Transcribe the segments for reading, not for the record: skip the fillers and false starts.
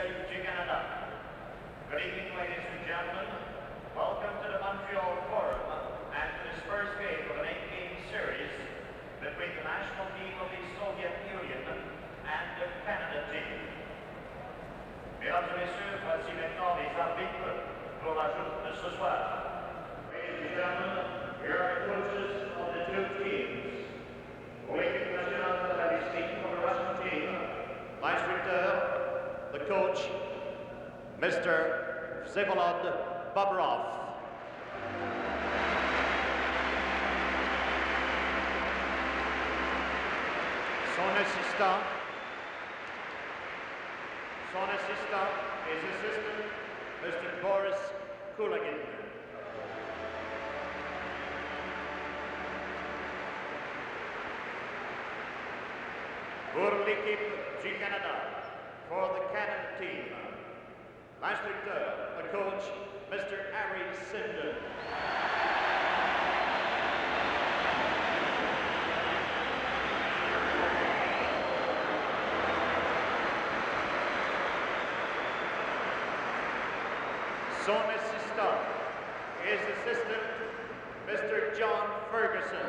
du Canada. Good evening, ladies and gentlemen. Welcome to the Montreal Forum and to this first game of an 8-game series between the national team of the Soviet Union and the Canada team. Mesdames et messieurs, voici maintenant les arbitres pour la journée de ce soir. Ladies and gentlemen, here are the coaches of the two teams. Pour l'équipe nationale de la Russie, for the Russian team, l'instructeur, the coach, Mr. Vsevolod Babarov. Son assistant is assistant Mr. Boris Kulagin. Pour l'équipe du Canada, for the Canada team, l'instructeur, the coach, Mr. Harry Sinden. Son assistant is assistant Mr. John Ferguson.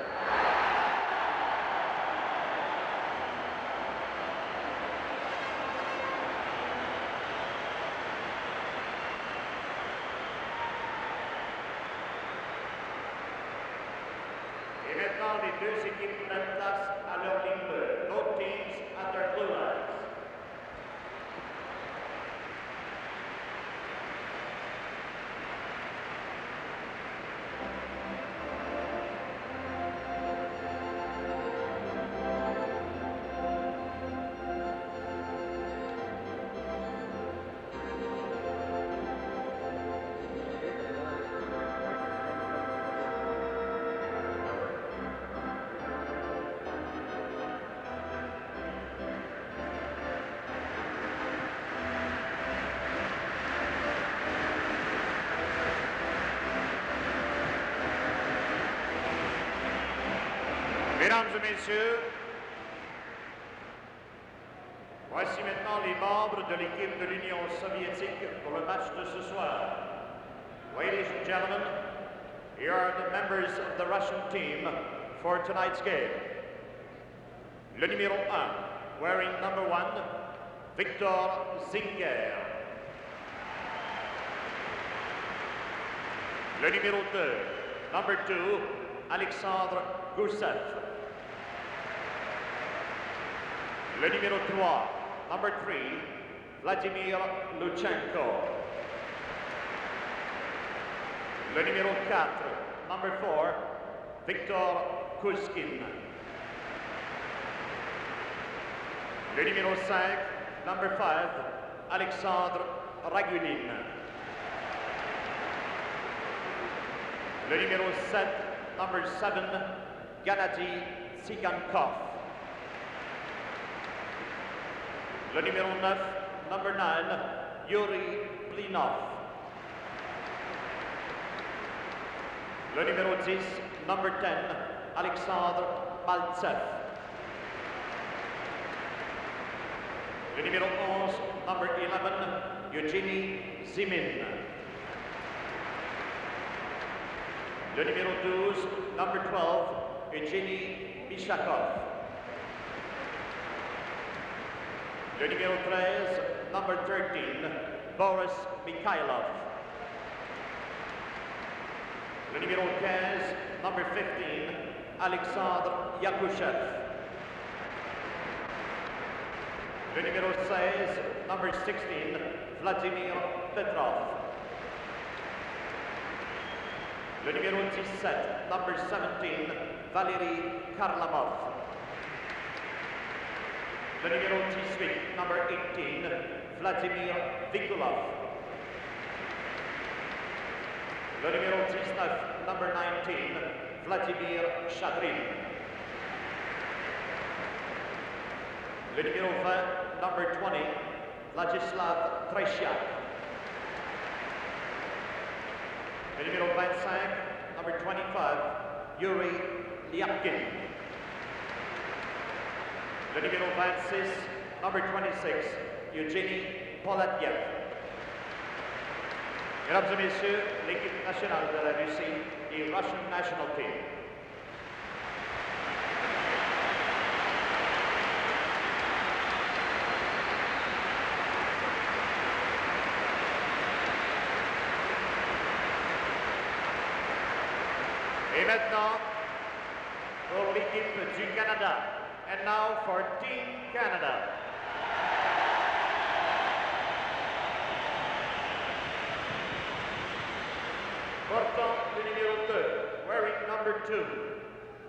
Et maintenant, les deux équipes prennent place à leur ligne bleue. Both teams at their blue lines. Mesdames et messieurs, voici maintenant les membres de l'équipe de l'Union soviétique pour le match de ce soir. Ladies and gentlemen, here are the members of the Russian team for tonight's game. Le numéro 1, wearing number 1, Victor Zinger. Le numéro 2, number 2, Alexandre Gusev. Le numéro 3, number 3, Vladimir Luchenko. Le numéro 4, number 4, Victor Kuskin. Le numéro 5, number 5, Alexandre Ragulin. Le numéro 7, number 7, Gennady Tsigankov. Le numéro 9, number 9, Yuri Blinov. Le numéro 10, number 10, Alexandre Maltsev. Le numéro 11, number 11, Eugenie Zimin. Le numéro 12, number 12, Evgeny Bishakov. Le numéro 13, number 13, Boris Mikhailov. Le numéro 15, number 15, Alexandre Yakushev. Le numéro 16, number 16, Vladimir Petrov. Le numéro 17, number 17, Valery Karlamov. Le numéro 18, number 18, Vladimir Vikulov. Le numéro 19, number 19, Vladimir Shadrin. Le numéro 20, number 20, Vladislav Treshyak. Le numéro 25, number 25, Yuri Lyapkin. Le numéro 26, number 26, Eugenie Polatiev. Mesdames et messieurs, l'équipe nationale de la Russie, the Russian national team. Et maintenant, pour l'équipe du Canada. And now for Team Canada. Portant le numéro 2, wearing number 2,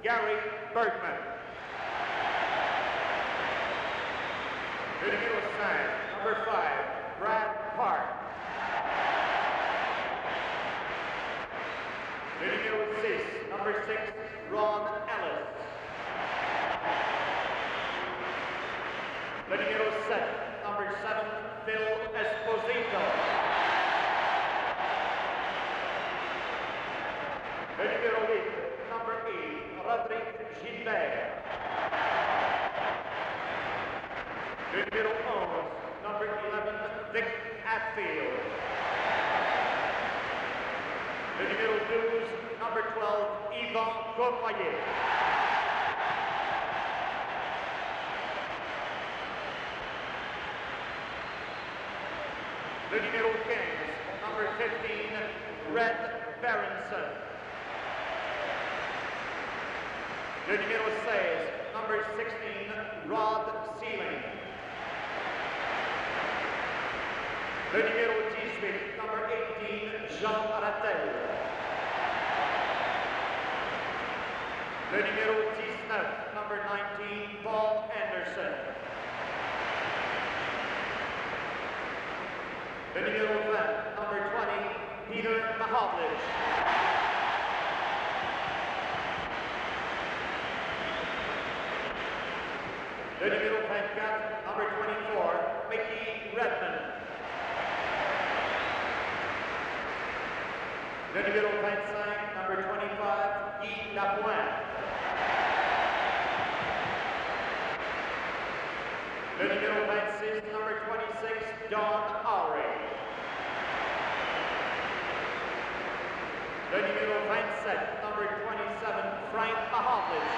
Gary Bergman. Le numéro 5, number 5, Brad Park. Le numéro 6, number 6, Ron Ellis. Le numéro 7, number 7, Phil Esposito. Le numéro 8, number 8, Rodrigue Gilbert. Le numéro 11, number 11, Vic Hatfield. Le numéro 12, number 12, Yvan Cournoyer. Le numéro 15, number 15, Red Berenson. Le numéro 16, number 16, Rod Sealing. Le numéro 18, number 18, Jean Rattel. Le numéro 19, number 19, Paul Anderson. Le numéro 20, number 20, Peter Mahovlich. Le numéro 24, number 24, Mickey Redmond. Le numéro 25, number 25, Guy Lapointe. Le numéro 26, number 26, Don Howry. Le numéro 27, number 27, Frank Mahovlich.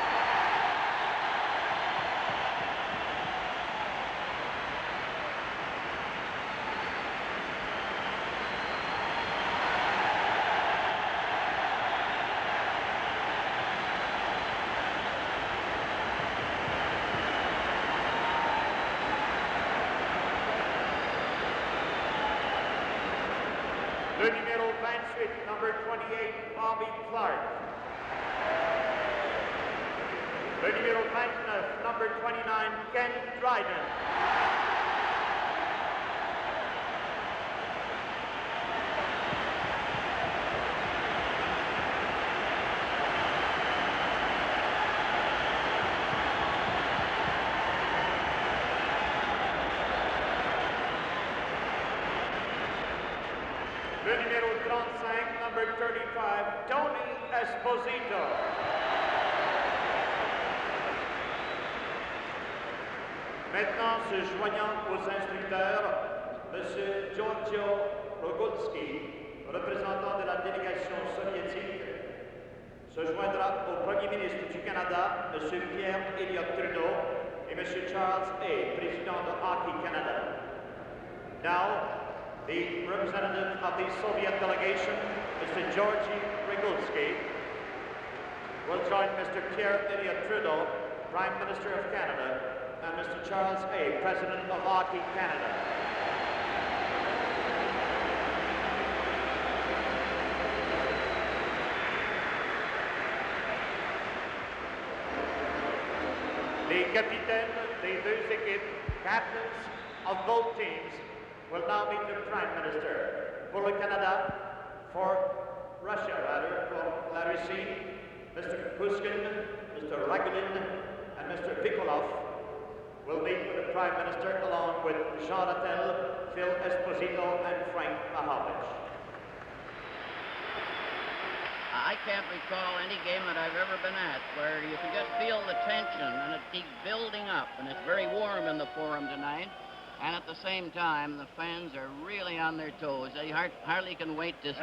Le numéro 28, number 28, Bobby Clark. Le numéro 29, number 29, Ken Dryden. Le numéro 35, number 35, Tony Esposito. Maintenant, se joignant aux instructeurs, M. Giorgio Rogulski, représentant de la délégation soviétique, se joindra au Premier ministre du Canada, M. Pierre Elliott Trudeau, et M. Charles A., président de Hockey Canada. Now, the representative of the Soviet delegation, Mr. Georgy Rogulski, will join Mr. Pierre Elliott Trudeau, Prime Minister of Canada, and Mr. Charles A., President of Hockey Canada. The capitaines des deux équipes, captains of both teams, will now meet the Prime Minister. For the Canada, for Russia rather, for la Russie, Mr. Pushkin, Mr. Ragulin, and Mr. Vikolov will meet with the Prime Minister along with Jean Rattel, Phil Esposito, and Frank Mahovlich. I can't recall any game that I've ever been at where you can just feel the tension and it keeps building up, and it's very warm in the Forum tonight. And at the same time, the fans are really on their toes. They hardly can wait to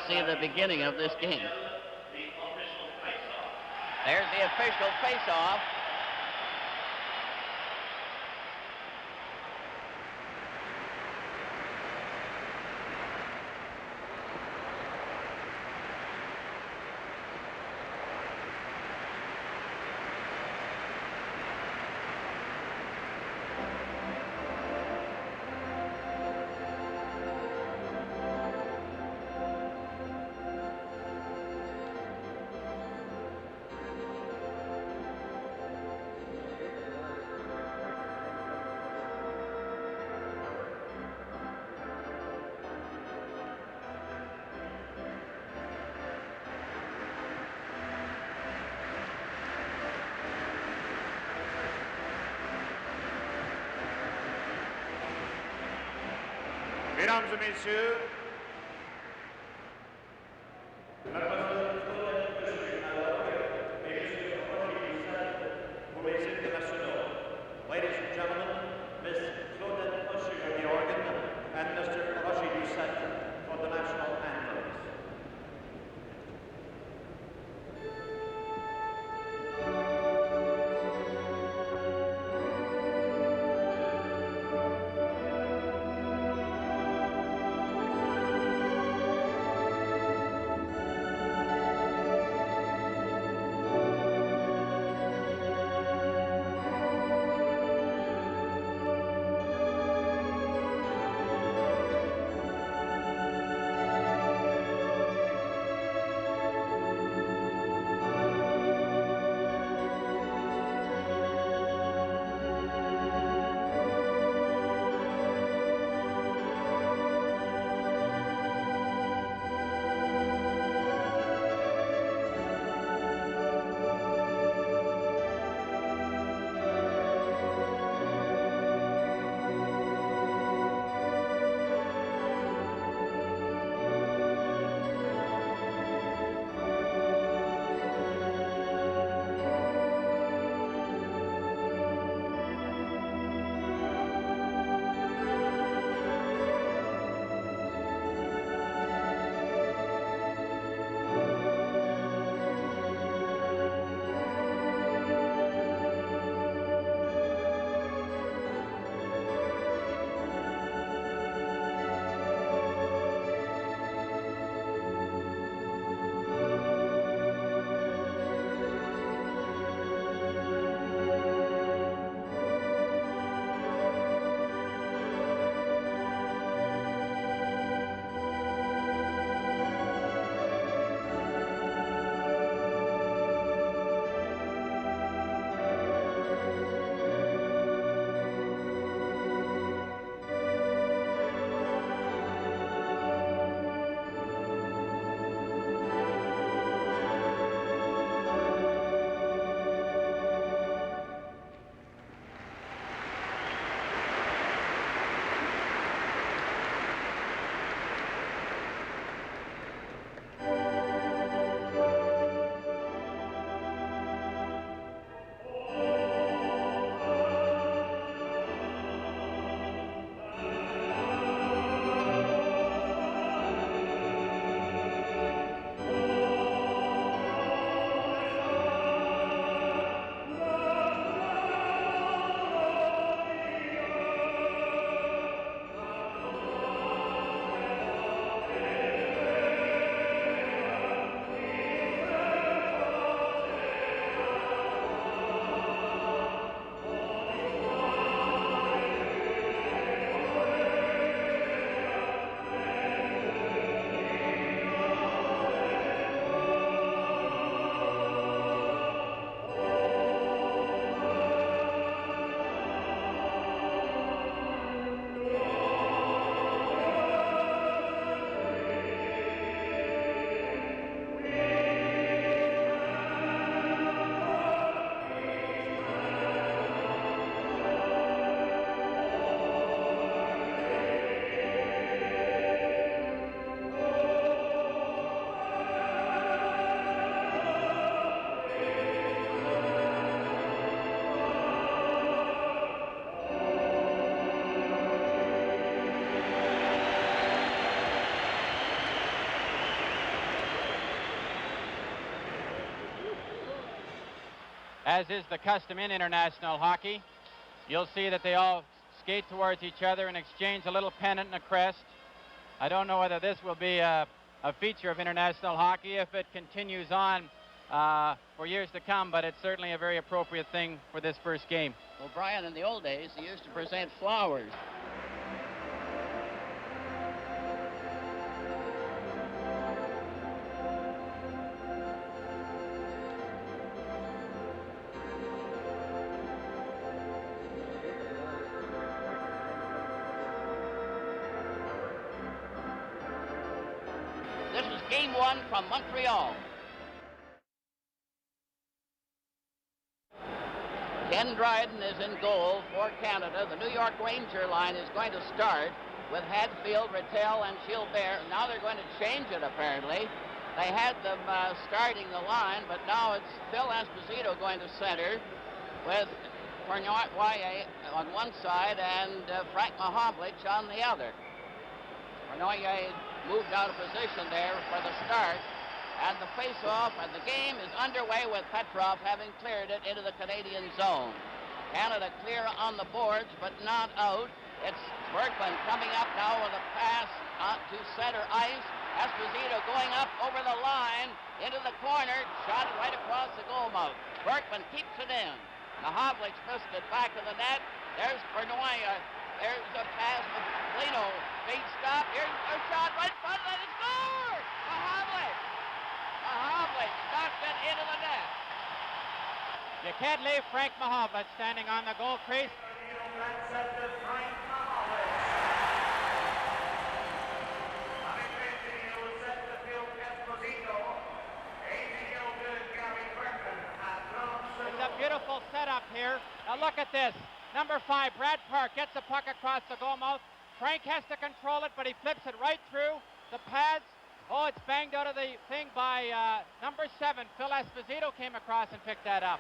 see the beginning of this game. There's the official face-off. Mesdames et messieurs, pour les internationaux. Ladies and gentlemen, Miss Claudette Usher on the organ and Mr. Rashi Doucette for the national anthems. as is the custom in international hockey. You'll see that they all skate towards each other and exchange a little pennant and a crest. I don't know whether this will be a feature of international hockey if it continues on for years to come, but it's certainly a very appropriate thing for this first game. Well, Brian, in the old days, he used to present flowers. This is game one from Montreal. Ken Dryden is in goal for Canada. The New York Ranger line is going to start with Hadfield, Rattel, and Gilbert. Now they're going to change it, apparently. They had them starting the line, but now it's Phil Esposito going to center with Cornoyer on one side and Frank Mahovlich on the other. Cornoyer moved out of position there for the start. And the face-off, and the game is underway with Petrov having cleared it into the Canadian zone. Canada clear on the boards, but not out. It's Berkman coming up now with a pass to center ice. Esposito going up over the line into the corner, shot it right across the goal mouth. Berkman keeps it in. Mahovlich missed it back of the net. There's Cornoyer. There's a pass with Lino. Big stop. Here's a shot right in front of it. Score! Mahovlich! Mahovlich knocked it into the net. You can't leave Frank Mahovlich standing on the goal crease. It's a beautiful setup here. Now look at this. Number 5, Brad Park, gets the puck across the goal mouth. Frank has to control it, but he flips it right through the pads. Oh, it's banged out of the thing by number 7. Phil Esposito came across and picked that up.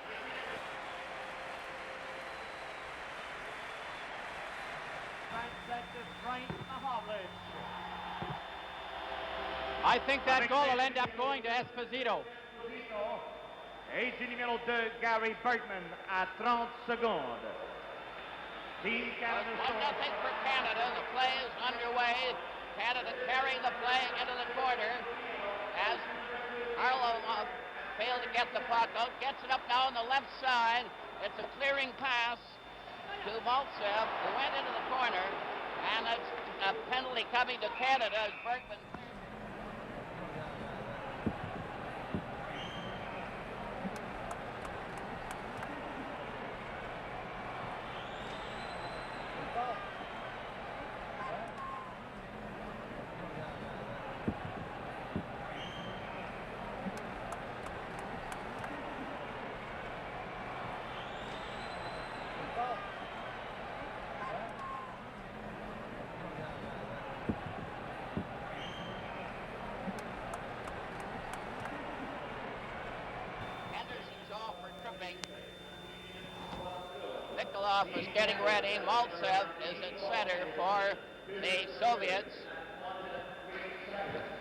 I think that goal will end up going to Esposito. Et du numéro 2, Gary Berkman, à 30 secondes. Team Canada. 1-0 for Canada. The play is underway. Canada carrying the play into the corner as Harlow failed to get the puck out. Gets it up now on the left side. It's a clearing pass to Maltsev, who went into the corner, and it's a penalty coming to Canada as Berkman. Nikolov is getting ready. Maltsev is at center for the Soviets.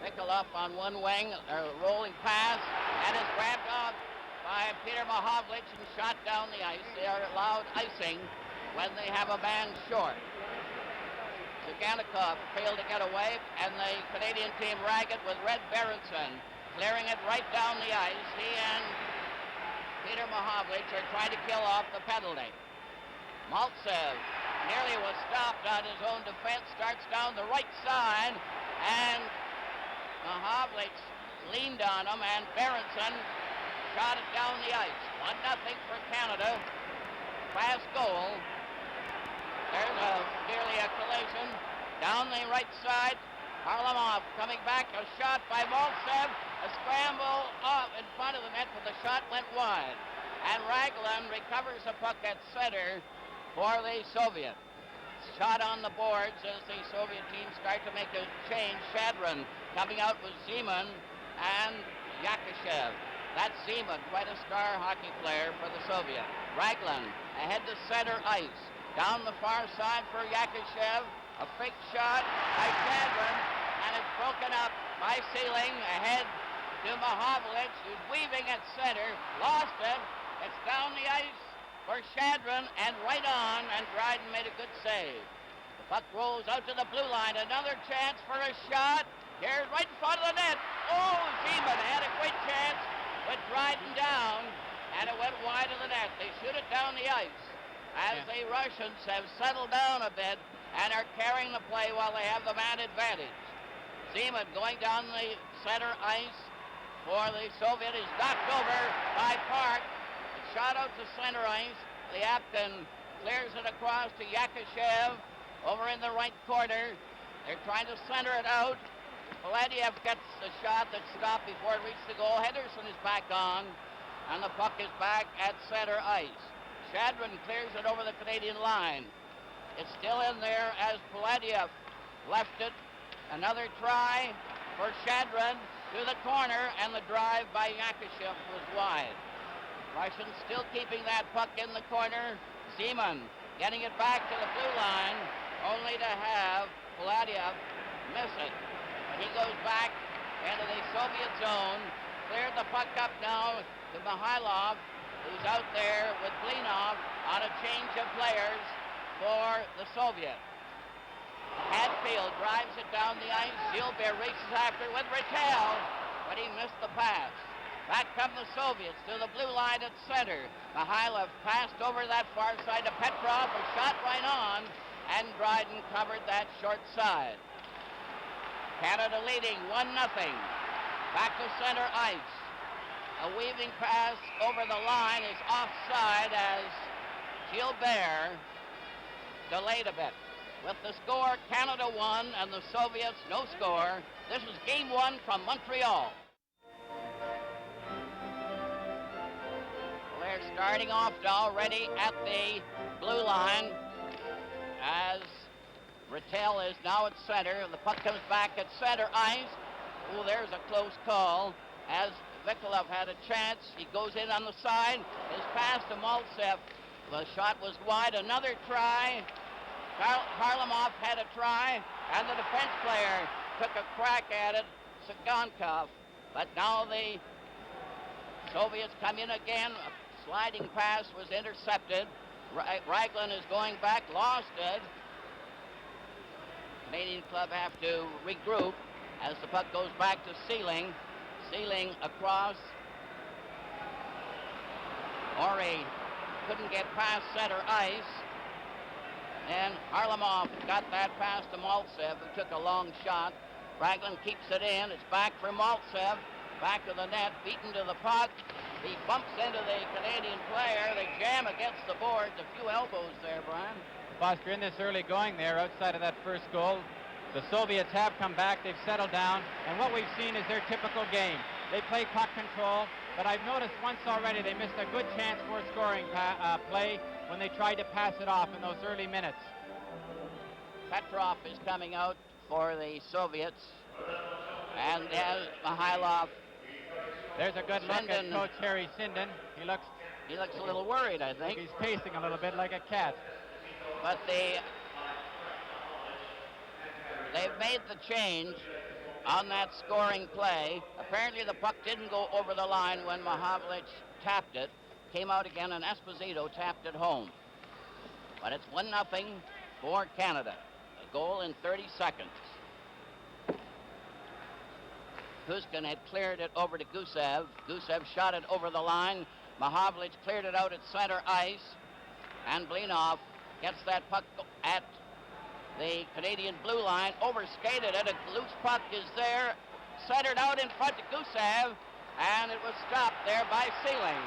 Nikolov on one wing, a rolling pass, and is grabbed off by Peter Mahovlich and shot down the ice. They are allowed icing when they have a man short. Ziganikov failed to get away, and the Canadian team rag it with Red Berenson, clearing it right down the ice. He and Peter Mahovlich are trying to kill off the penalty. Maltsev nearly was stopped on his own defense, starts down the right side, and Mahovlich leaned on him, and Berenson shot it down the ice. 1-0 for Canada. Fast goal. There's nearly a collision. Down the right side, Harlamov coming back, a shot by Maltsev, a scramble off in front of the net, but the shot went wide. And Raglan recovers the puck at center for the Soviet. Shot on the boards as the Soviet team start to make a change. Shadron coming out with Zeman and Yakashev. That's Zeman, quite a star hockey player for the Soviet. Raglan ahead to center ice. Down the far side for Yakashev. A fake shot by Shadron, and it's broken up by Sealing ahead to Mahovlich, who's weaving at center. Lost it. It's down the ice for Shadron and right on, and Dryden made a good save. The puck rolls out to the blue line. Another chance for a shot. Here's right in front of the net. Oh, Zeman had a great chance with Dryden down, and it went wide of the net. They shoot it down the ice as the Russians have settled down a bit and are carrying the play while they have the man advantage. Zeman going down the center ice for the Soviet is knocked over by Park. It's shot out to center ice. Lyapkin clears it across to Yakashev over in the right corner. They're trying to center it out. Paladiev gets the shot that stopped before it reached the goal. Henderson is back on, and the puck is back at center ice. Shadron clears it over the Canadian line. It's still in there as Paladiev left it. Another try for Shadron to the corner, and the drive by Yakashev was wide. Russians still keeping that puck in the corner. Zeman getting it back to the blue line, only to have Paladiev miss it. He goes back into the Soviet zone, cleared the puck up now to Mikhailov, who's out there with Blinov on a change of players for the Soviet. Hadfield drives it down the ice. Gilbert races after with Rattel, but he missed the pass. Back come the Soviets to the blue line at center. Mikhailov passed over that far side to Petrov, a shot right on, and Dryden covered that short side. Canada leading 1-0. Back to center ice. A weaving pass over the line is offside as Gilbert delayed a bit. With the score, Canada 1 and the Soviets no score. This is game 1 from Montreal. Well, they're starting off already at the blue line as Rattel is now at center. The puck comes back at center ice. Oh, there's a close call as Vikolov had a chance. He goes in on the side. His pass to Maltsev. The shot was wide. Another try. Harlamov had a try, and the defense player took a crack at it, Sigankov. But now the Soviets come in again. A sliding pass was intercepted. Raglan is going back, lost it. Canadian club have to regroup as the puck goes back to Sealing. Sealing across. Ori couldn't get past center ice. And Harlamov got that pass to Maltsev, who took a long shot. Raglan keeps it in. It's back for Maltsev. Back to the net, beaten to the puck. He bumps into the Canadian player. They jam against the boards. A few elbows there, Brian. Foster, in this early going there, outside of that first goal, the Soviets have come back. They've settled down. And what we've seen is their typical game. They play puck control, but I've noticed once already they missed a good chance for a scoring play when they tried to pass it off in those early minutes. Petrov is coming out for the Soviets. And there's Mikhailov. There's a good look at Coach Harry Sinden. He looks a little worried, I think. He's pacing a little bit like a cat. But they've made the change on that scoring play. Apparently the puck didn't go over the line when Mahavlich tapped it. Came out again and Esposito tapped it home. But it's 1-0 for Canada. A goal in 30 seconds. Kuskin had cleared it over to Gusev. Gusev shot it over the line. Mahavlich cleared it out at center ice. And Blinov gets that puck at the Canadian blue line. Overskated it. A loose puck is there. Centered out in front to Gusev. And it was stopped there by Sealing.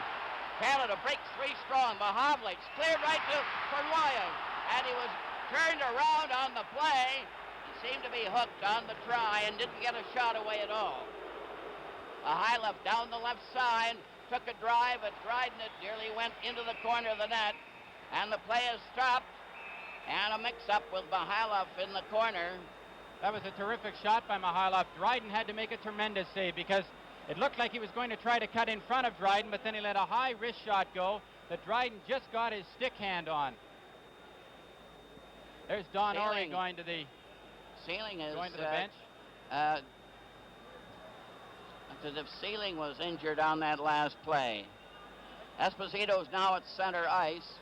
Canada breaks 3 strong. Mahavlich cleared right to Korloyev. And he was turned around on the play. He seemed to be hooked on the try and didn't get a shot away at all. Mikhailov down the left side, took a drive at Dryden. It nearly went into the corner of the net. And the play is stopped. And a mix-up with Mikhailov in the corner. That was a terrific shot by Mikhailov. Dryden had to make a tremendous save because it looked like he was going to try to cut in front of Dryden, but then he let a high wrist shot go that Dryden just got his stick hand on. There's Don Ori going to the bench. As if Sealing was injured on that last play. Esposito's now at center ice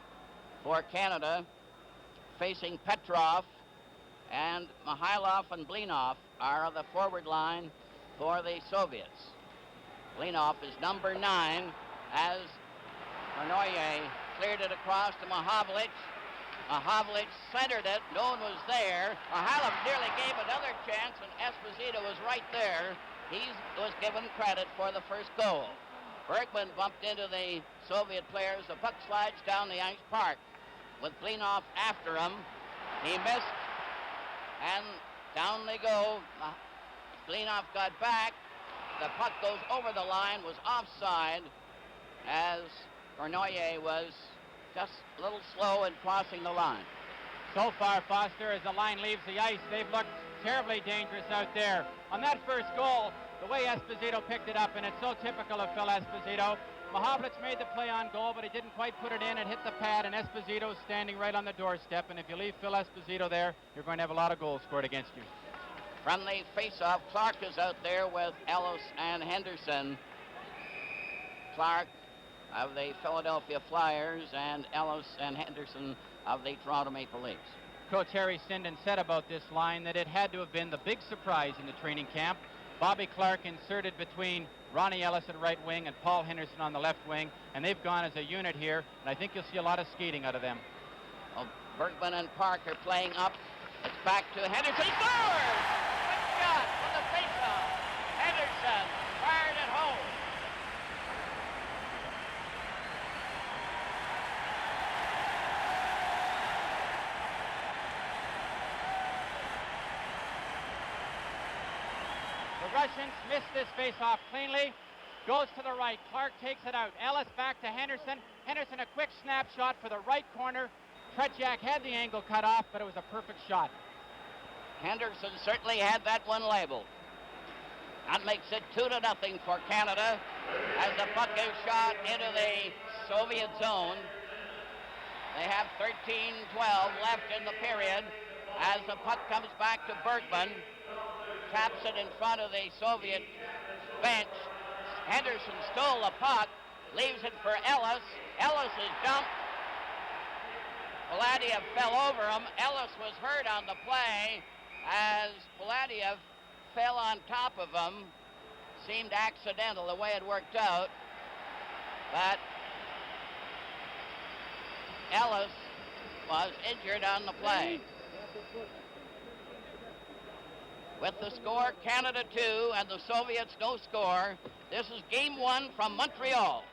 for Canada, facing Petrov, and Mihailov and Blinov are the forward line for the Soviets. Blinov is number 9 as Vernoye cleared it across to Mahavlich. Mahavlich centered it. No one was there. Mihailov nearly gave another chance, and Esposito was right there. He was given credit for the first goal. Bergman bumped into the Soviet players. The puck slides down the ice park with Blinov after him. He missed, and down they go. Blinov got back. The puck goes over the line, was offside, as Vernoye was just a little slow in crossing the line. So far, Foster, as the line leaves the ice, they've looked terribly dangerous out there. On that first goal, the way Esposito picked it up, and it's so typical of Phil Esposito, Mahavlich made the play on goal, but he didn't quite put it in. It hit the pad, and Esposito's standing right on the doorstep, and if you leave Phil Esposito there, you're going to have a lot of goals scored against you. From the face-off, Clark is out there with Ellis and Henderson. Clark of the Philadelphia Flyers and Ellis and Henderson of the Toronto Maple Leafs. Coach Harry Sinden said about this line that it had to have been the big surprise in the training camp. Bobby Clark inserted between Ronnie Ellis at right wing and Paul Henderson on the left wing, and they've gone as a unit here, and I think you'll see a lot of skating out of them. Well, Bergman and Park are playing up. It's back to Henderson. He scores! Good shot from the face-off. Henderson fired it home. The Russians missed this face-off cleanly. Goes to the right. Clark takes it out. Ellis back to Henderson. Henderson a quick snapshot for the right corner. Tretiak had the angle cut off, but it was a perfect shot. Henderson certainly had that one labeled. That makes it 2-0 for Canada as the puck is shot into the Soviet zone. They have 13-12 left in the period as the puck comes back to Bergman. Taps it in front of the Soviet bench. Henderson stole the puck, leaves it for Ellis. Ellis is dumped. Paladiev fell over him. Ellis was hurt on the play as Paladiev fell on top of him. Seemed accidental the way it worked out. But Ellis was injured on the play. With the score, Canada 2 and the Soviets no score. This is Game 1 from Montreal.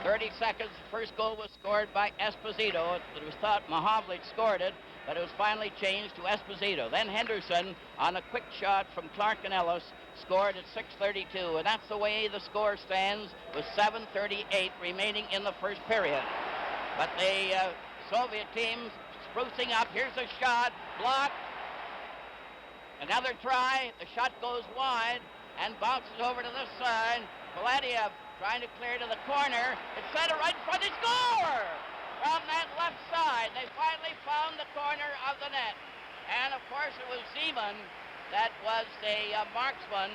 30 seconds. First goal was scored by Esposito. It was thought Mahovlich scored it, but it was finally changed to Esposito. Then Henderson, on a quick shot from Clark and Ellis, scored at 6:32, and that's the way the score stands with 7:38 remaining in the first period. But the Soviet team sprucing up. Here's a shot, blocked. Another try. The shot goes wide and bounces over to this side. Paladiev trying to clear to the corner. It's centered right in front. They score! From that left side, they finally found the corner of the net. And of course it was Zeman that was the marksman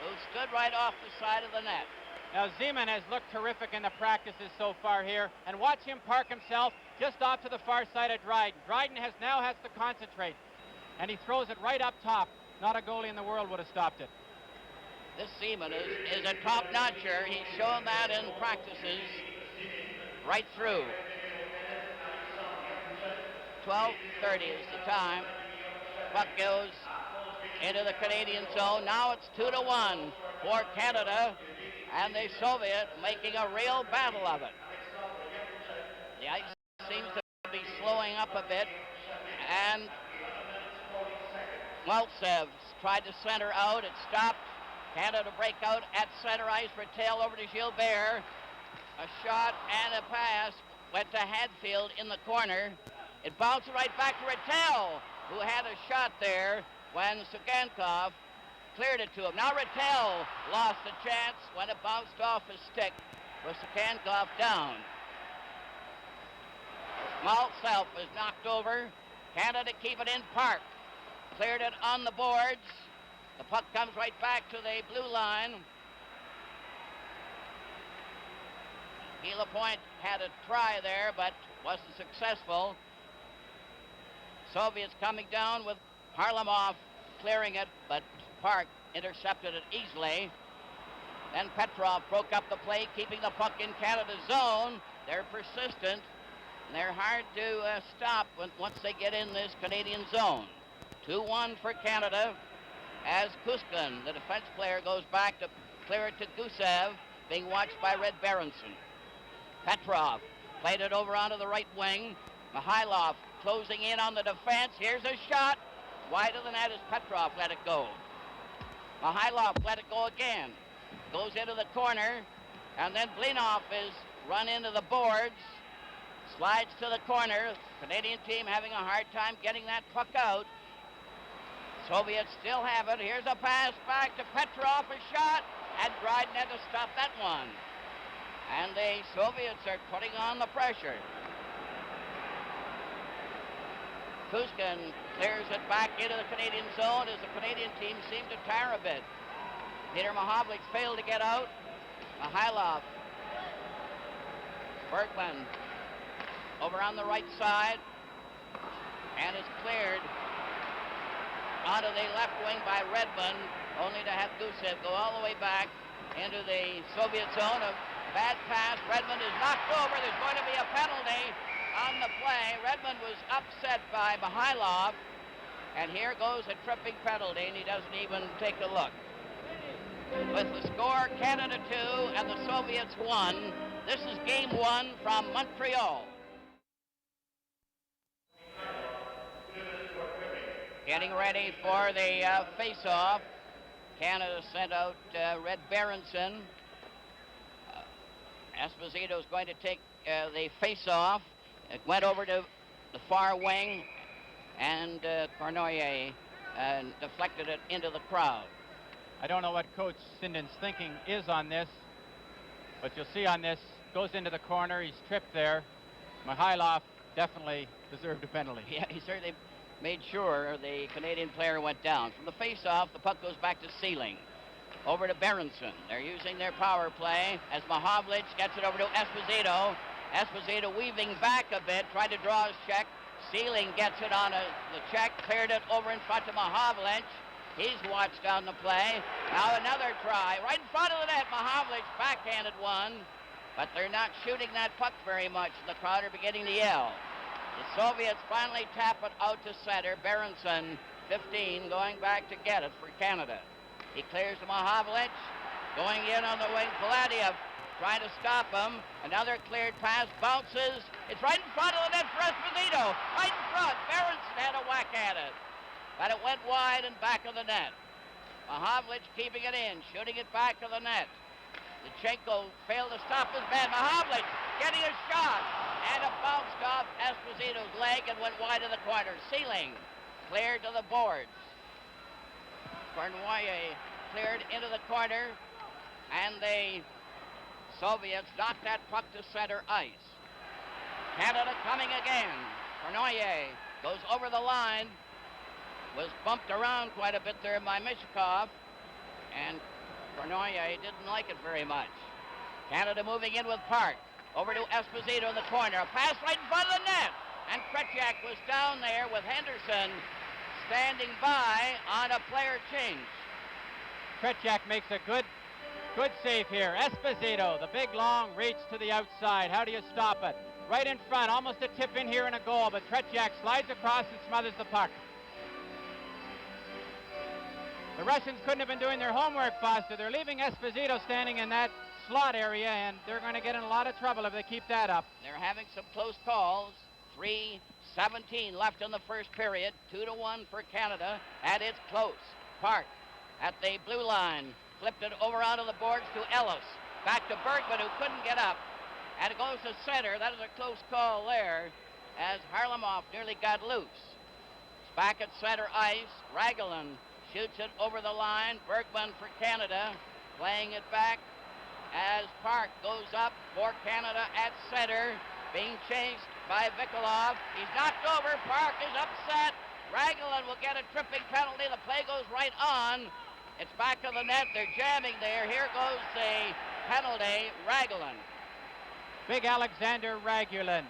who stood right off the side of the net. Now Zeman has looked terrific in the practices so far here, and watch him park himself just off to the far side of Dryden. Dryden now has to concentrate, and he throws it right up top. Not a goalie in the world would have stopped it. This Zeman is a top-notcher. He's shown that in practices right through. 12:30 is the time. Puck goes into the Canadian zone. Now it's 2-1 for Canada, and the Soviet making a real battle of it. The ice seems to be slowing up a bit, and Maltsev tried to center out. It stopped. Canada break out at center ice. Rattel over to Gilbert. A shot and a pass went to Hadfield in the corner. It bounced right back to Rattel, who had a shot there when Sugankov cleared it to him. Now Rattel lost a chance when it bounced off his stick with Sugankov down. Maltsev was knocked over. Canada keep it in park. Cleared it on the boards. The puck comes right back to the blue line. Gila Point had a try there, but wasn't successful. Soviets coming down with Harlamov clearing it, but Park intercepted it easily. Then Petrov broke up the play, keeping the puck in Canada's zone. They're persistent, and they're hard to stop once they get in this Canadian zone. 2-1 for Canada, as Kuskin, the defense player, goes back to clear it to Gusev, being watched by Red Berenson. Petrov played it over onto the right wing. Mikhailov closing in on the defense. Here's a shot. Wide of the net as Petrov let it go. Mikhailov let it go again. Goes into the corner, and then Blinov is run into the boards. Slides to the corner. Canadian team having a hard time getting that puck out. Soviets still have it. Here's a pass back to Petrov, a shot, and Dryden had to stop that one. And the Soviets are putting on the pressure. Kuskin clears it back into the Canadian zone as the Canadian team seemed to tire a bit. Peter Mahovlich failed to get out. Mikhailov. Bergman over on the right side, and is cleared onto the left wing by Redmond, only to have Gusev go all the way back into the Soviet zone. A bad pass. Redmond is knocked over. There's going to be a penalty on the play. Redmond was upset by Mikhailov, and here goes a tripping penalty, and he doesn't even take a look. With the score, Canada 2 and the Soviets 1. This is game 1 from Montreal. Getting ready for the face-off. Canada sent out Red Berenson. Esposito is going to take the face-off. It went over to the far wing, and Cornoyer deflected it into the crowd. I don't know what Coach Sinden's thinking is on this, but you'll see on this, goes into the corner, he's tripped there. Mikhailov definitely deserved a penalty. Yeah, he certainly made sure the Canadian player went down. From the face-off, the puck goes back to Sealing. Over to Berenson. They're using their power play as Mahovlich gets it over to Esposito. Esposito weaving back a bit, tried to draw his check. Sealing gets it on the check, cleared it over in front of Mahovlich. He's watched on the play. Now another try. Right in front of the net, Mahovlich backhanded one. But they're not shooting that puck very much. The crowd are beginning to yell. The Soviets finally tap it out to center. Berenson, 15, going back to get it for Canada. He clears to Mahovlich. Going in on the wing, Paladiev trying to stop him. Another cleared pass, bounces. It's right in front of the net for Esposito. Right in front. Berenson had a whack at it. But it went wide and back of the net. Mahovlich keeping it in, shooting it back to the net. Lutsenko failed to stop his man. Mahovlich getting a shot. And it bounced off Esposito's leg and went wide of the corner. Sealing cleared to the boards. Cournoyer cleared into the corner. And the Soviets knocked that puck to center ice. Canada coming again. Cournoyer goes over the line. Was bumped around quite a bit there by Mishkov. And Cournoyer didn't like it very much. Canada moving in with Park. Over to Esposito in the corner. A pass right in front of the net. And Krejciak was down there with Henderson standing by on a player change. Krejciak makes a good save here. Esposito, the big long reach to the outside. How do you stop it? Right in front, almost a tip in here and a goal, but Krejciak slides across and smothers the puck. The Russians couldn't have been doing their homework faster. They're leaving Esposito standing in that slot area, and they're going to get in a lot of trouble if they keep that up. They're having some close calls. 3:17 left in the first period. 2-1 for Canada, and it's close. Park at the blue line. Flipped it over onto the boards to Ellis. Back to Bergman, who couldn't get up. And it goes to center. That is a close call there, as Harlamov nearly got loose. It's back at center ice. Raglan shoots it over the line. Bergman for Canada, playing it back as Park goes up for Canada at center, being chased by Vikolov. He's knocked over. Park is upset. Raglan will get a tripping penalty. The play goes right on. It's back to the net. They're jamming there. Here goes the penalty. Raglan. Big Alexander Ragulin.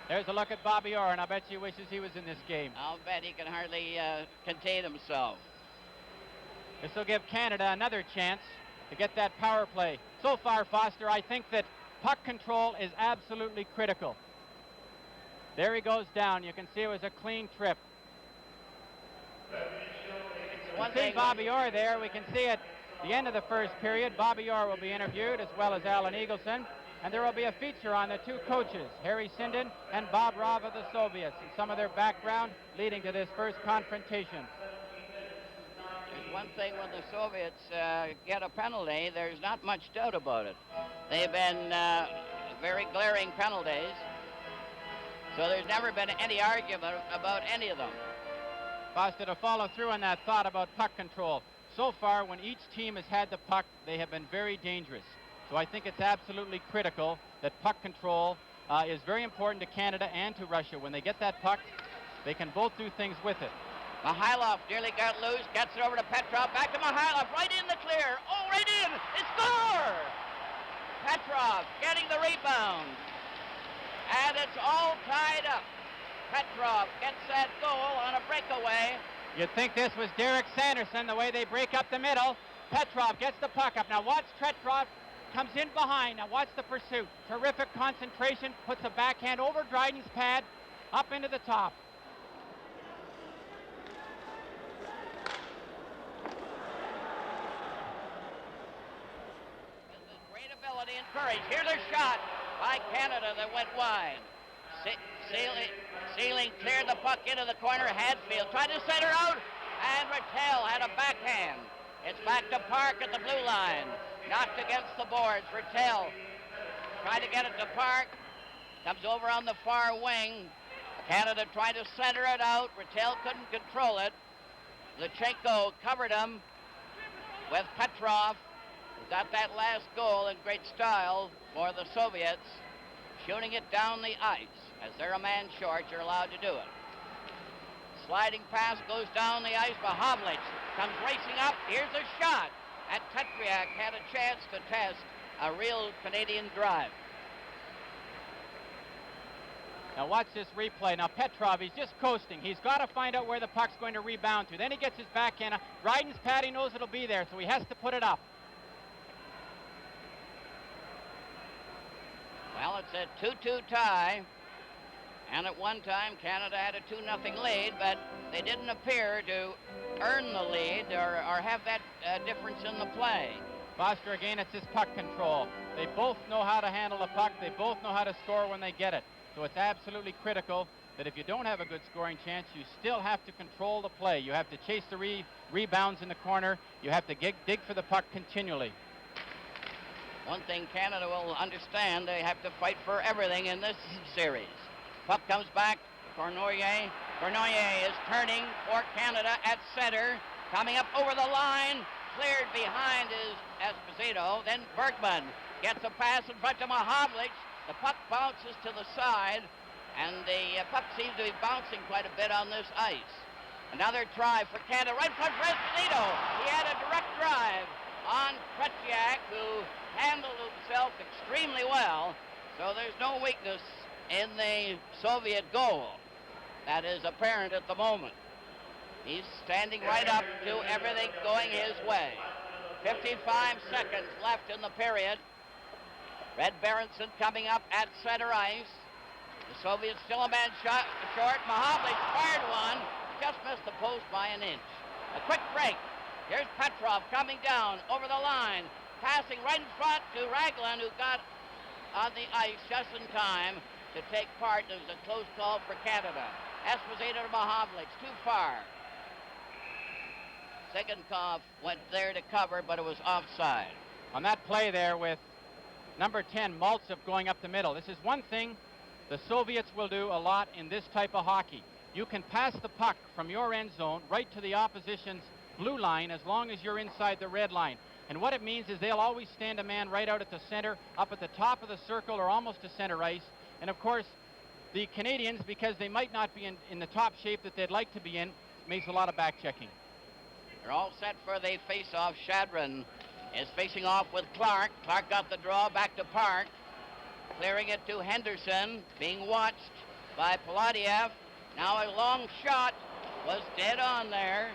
There's a look at Bobby Orr, and I bet he wishes he was in this game. I'll bet he can hardly contain himself. This will give Canada another chance to get that power play. So far, Foster, I think that puck control is absolutely critical. There he goes down. You can see it was a clean trip. One see thing Bobby Orr there. We can see at the end of the first period, Bobby Orr will be interviewed, as well as Alan Eagleson. And there will be a feature on the two coaches, Harry Sinden and Bob Rov of the Soviets, and some of their background leading to this first confrontation. There's one thing when the Soviets get a penalty, there's not much doubt about it. They've been very glaring penalties, so there's never been any argument about any of them. Foster, to follow through on that thought about puck control. So far, when each team has had the puck, they have been very dangerous. So I think it's absolutely critical that puck control is very important to Canada and to Russia. When they get that puck, they can both do things with it. Mihailov nearly got loose, gets it over to Petrov, back to Mihailov, right in the clear. Oh, right in! It's score! Petrov getting the rebound. And it's all tied up. Petrov gets that goal on a breakaway. You'd think this was Derek Sanderson, the way they break up the middle. Petrov gets the puck up. Now watch Petrov, comes in behind. Now watch the pursuit. Terrific concentration, puts a backhand over Dryden's pad, up into the top. Great ability and courage. Here's a shot by Canada that went wide. Sealing cleared the puck into the corner. Hadfield tried to center out, and Rattel had a backhand. It's back to Park at the blue line. Knocked against the boards. Rattel tried to get it to Park. Comes over on the far wing. Canada tried to center it out. Rattel couldn't control it. Lutsenko covered him with Petrov, who got that last goal in great style for the Soviets. Shooting it down the ice. As they're a man short, you're allowed to do it. Sliding pass goes down the ice. Mahovlich comes racing up. Here's a shot. And Tetriak had a chance to test a real Canadian drive. Now watch this replay. Now Petrov, he's just coasting. He's got to find out where the puck's going to rebound to. Then he gets his backhand. Dryden's pad, he knows it'll be there, so he has to put it up. Well, it's a 2-2 tie. And at one time, Canada had a 2-0 lead, but they didn't appear to earn the lead or have that difference in the play. Foster, again, it's his puck control. They both know how to handle the puck. They both know how to score when they get it. So it's absolutely critical that if you don't have a good scoring chance, you still have to control the play. You have to chase the rebounds in the corner. You have to dig for the puck continually. One thing Canada will understand, they have to fight for everything in this series. Puck comes back. Cournoyer. Cournoyer is turning for Canada at center. Coming up over the line. Cleared behind is Esposito. Then Bergman gets a pass in front to Mahavlich. The puck bounces to the side, and the puck seems to be bouncing quite a bit on this ice. Another try for Canada, right in front of Esposito. He had a direct drive on Tretiak, who handled himself extremely well, so there's no weakness in the Soviet goal. That is apparent at the moment. He's standing right up to everything going his way. 55 seconds left in the period. Red Berenson coming up at center ice. The Soviets still a man short. Mahavlich fired one. Just missed the post by an inch. A quick break. Here's Petrov coming down over the line. Passing right in front to Raglan, who got on the ice just in time to take part. It was a close call for Canada. Esposito to Mahavlich, too far. Sigankov went there to cover, but it was offside. On that play there with number 10, Maltsev, going up the middle. This is one thing the Soviets will do a lot in this type of hockey. You can pass the puck from your end zone right to the opposition's blue line as long as you're inside the red line. And what it means is they'll always stand a man right out at the center, up at the top of the circle or almost to center ice. And of course, the Canadians, because they might not be in the top shape that they'd like to be in, makes a lot of back checking. They're all set for the face-off. Shadron is facing off with Clark. Clark got the draw back to Park. Clearing it to Henderson, being watched by Paladiev. Now a long shot was dead on there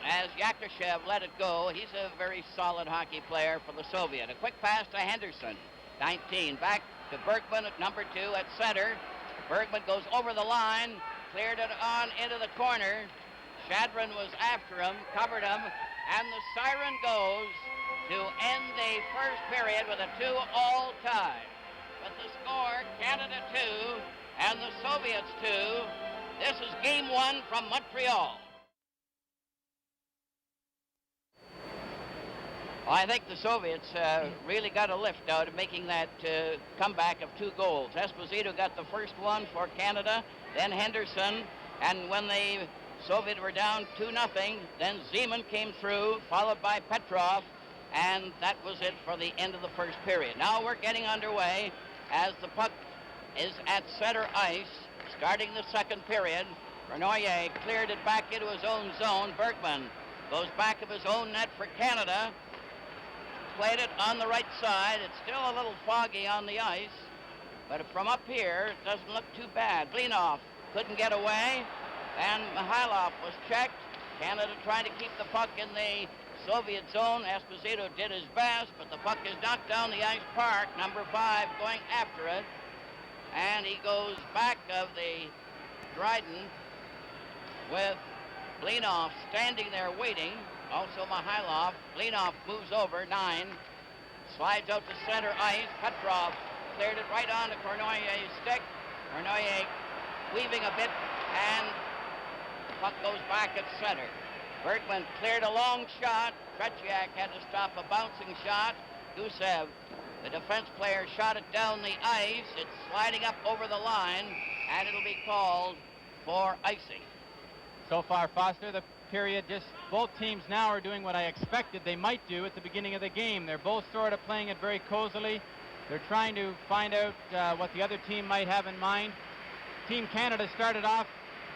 as Yakushev let it go. He's a very solid hockey player for the Soviet. A quick pass to Henderson, 19. Back to Bergman at number 2 at center. Bergman goes over the line, cleared it on into the corner. Shadron was after him, covered him, and the siren goes to end the first period with a 2-all tie. With the score, Canada 2 and the Soviets 2. This is game 1 from Montreal. Well, I think the Soviets really got a lift out of making that comeback of 2 goals. Esposito got the first one for Canada, then Henderson, and when the Soviets were down 2-0, then Zeman came through, followed by Petrov, and that was it for the end of the first period. Now we're getting underway as the puck is at center ice, starting the second period. Cournoyer cleared it back into his own zone. Bergman goes back of his own net for Canada. Played it on the right side. It's still a little foggy on the ice, but from up here, it doesn't look too bad. Blinov couldn't get away, and Mikhailov was checked. Canada trying to keep the puck in the Soviet zone. Esposito did his best, but the puck is knocked down the ice. Park, number 5, going after it, and he goes back of the Dryden with Blinov standing there waiting. Also Mikhailov. Blinov moves over, 9. Slides out to center ice. Petrov cleared it right on to Cournoyer's stick. Cournoyer weaving a bit, and the puck goes back at center. Bergman cleared a long shot. Tretiak had to stop a bouncing shot. Gusev, the defense player, shot it down the ice. It's sliding up over the line, and it'll be called for icing. So far, Foster, the period, just both teams now are doing what I expected they might do at the beginning of the game. They're both sort of playing it very cozily. They're trying to find out what the other team might have in mind. Team Canada started off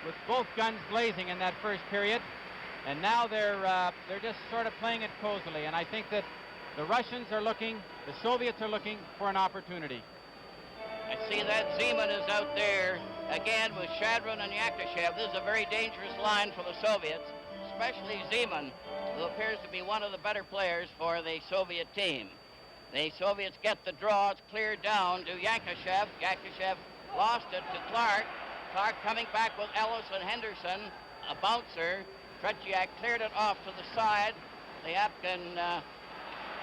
with both guns blazing in that first period, and now they're just sort of playing it cozily. And I think that the Russians are looking, the Soviets are looking for an opportunity. I see that Zeman is out there again with Shadron and Yakushev. This is a very dangerous line for the Soviets, especially Zeman, who appears to be one of the better players for the Soviet team. The Soviets get the draw. It's cleared down to Yakushev. Yakushev lost it to Clark. Clark coming back with Ellis and Henderson, a bouncer. Tretiak cleared it off to the side. Lyapkin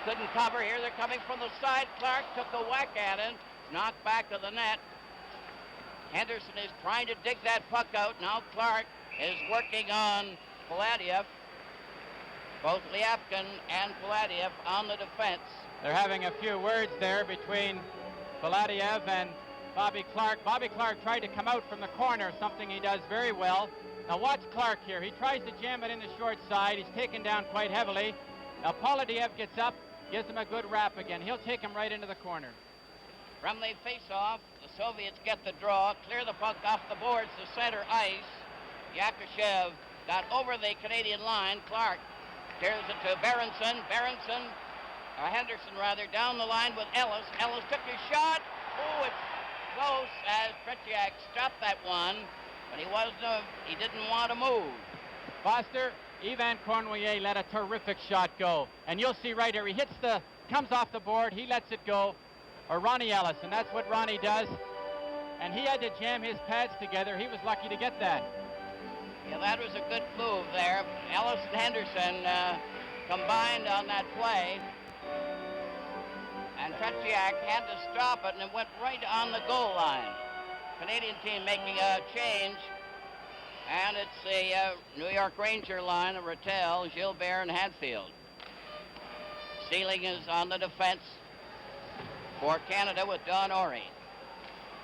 couldn't cover. Here they're coming from the side. Clark took a whack at it, knocked back to the net. Henderson is trying to dig that puck out. Now Clark is working on Paladiev. Both Liapkin and Paladiev on the defense. They're having a few words there between Paladiev and Bobby Clark. Bobby Clark tried to come out from the corner, something he does very well. Now watch Clark here. He tries to jam it in the short side. He's taken down quite heavily. Now Paladiev gets up, gives him a good wrap again. He'll take him right into the corner. From the face-off, the Soviets get the draw, clear the puck off the boards to center ice. Yakushev got over the Canadian line. Clark clears it to Berenson. Henderson down the line with Ellis. Ellis took his shot. Oh, it's close as Tretiak stopped that one, but he didn't want to move. Foster, Ivan Cornoyer let a terrific shot go. And you'll see right here, comes off the board, he lets it go. Or Ronnie Ellis, and that's what Ronnie does. And he had to jam his pads together. He was lucky to get that. Yeah, that was a good move there. Ellis and Henderson combined on that play. And Tretiak had to stop it, and it went right on the goal line. Canadian team making a change. And it's the New York Ranger line of Rattel, Gilbert, and Hadfield. Sealing is on the defense for Canada with Don Orey.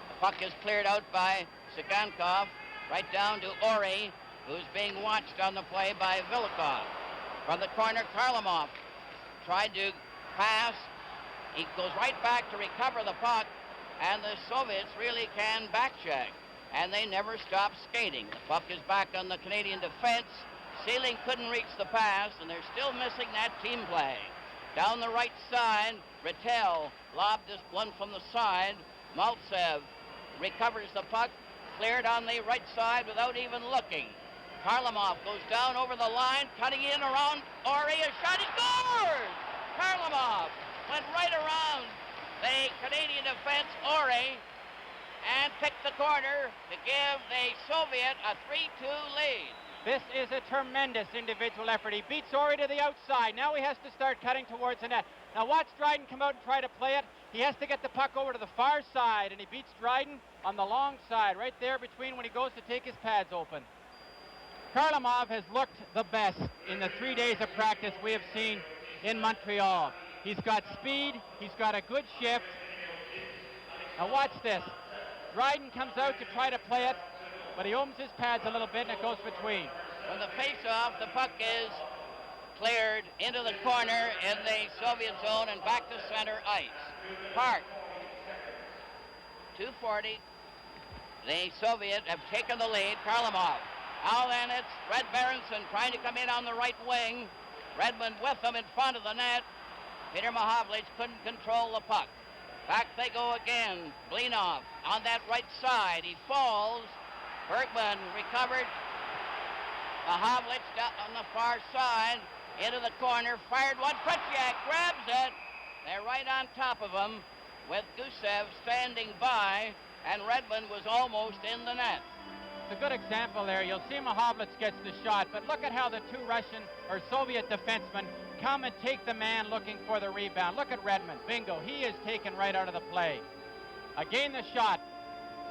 The puck is cleared out by Sigankov, right down to Orey, who's being watched on the play by Vilikov. From the corner, Karlamov tried to pass. He goes right back to recover the puck, and the Soviets really can backcheck, and they never stop skating. The puck is back on the Canadian defense. Sealing couldn't reach the pass, and they're still missing that team play. Down the right side, Rattel lobbed this one from the side. Maltsev recovers the puck, cleared on the right side without even looking. Karlamov goes down over the line, cutting in around Orey. A shot, he scores! Karlamov went right around the Canadian defense, Orey, and picked the corner to give the Soviet a 3-2 lead. This is a tremendous individual effort. He beats Orey to the outside. Now he has to start cutting towards the net. Now watch Dryden come out and try to play it. He has to get the puck over to the far side, and he beats Dryden on the long side, right there between when he goes to take his pads open. Karlamov has looked the best in the 3 days of practice we have seen in Montreal. He's got speed, he's got a good shift. Now watch this. Dryden comes out to try to play it, but he opens his pads a little bit and it goes between. From the face-off, the puck is cleared into the corner in the Soviet zone and back to center ice. Park. 2:40. The Soviet have taken the lead. Karlamov. Now then it's Red Berenson trying to come in on the right wing. Redmond with him in front of the net. Peter Mahovlich couldn't control the puck. Back they go again. Blinov on that right side. He falls. Bergman recovered. Mahovlich down on the far side. Into the corner. Fired one. Tretiak grabs it. They're right on top of him with Gusev standing by, and Redmond was almost in the net. It's a good example there. You'll see Mahovlich gets the shot, but look at how the two Russian or Soviet defensemen come and take the man looking for the rebound. Look at Redmond. Bingo. He is taken right out of the play. Again, the shot.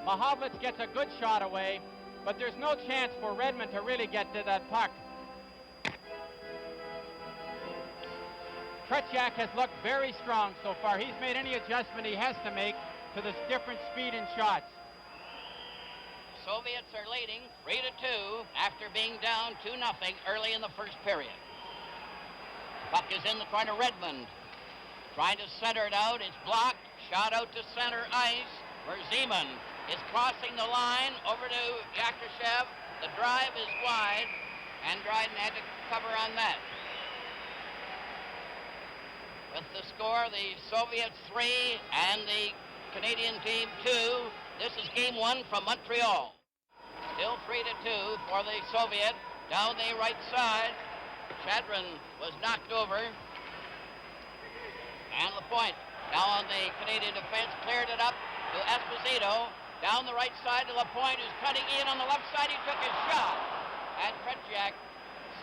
Mahovlich gets a good shot away, but there's no chance for Redmond to really get to that puck. Tretiak has looked very strong so far. He's made any adjustment he has to make to this different speed in shots. Soviets are leading 3-2 after being down 2-0 early in the first period. Puck is in the corner. Redmond trying to center it out. It's blocked. Shot out to center ice where Zeman is crossing the line over to Yakushev. The drive is wide, and Dryden had to cover on that. With the score, the Soviets 3 and the Canadian team 2. This is game 1 from Montreal. Still 3-2 for the Soviet. Down the right side, Chadron was knocked over. And Lapointe now on the Canadian defense, cleared it up to Esposito. Down the right side to Lapointe, who's cutting in on the left side. He took his shot. And Tretiak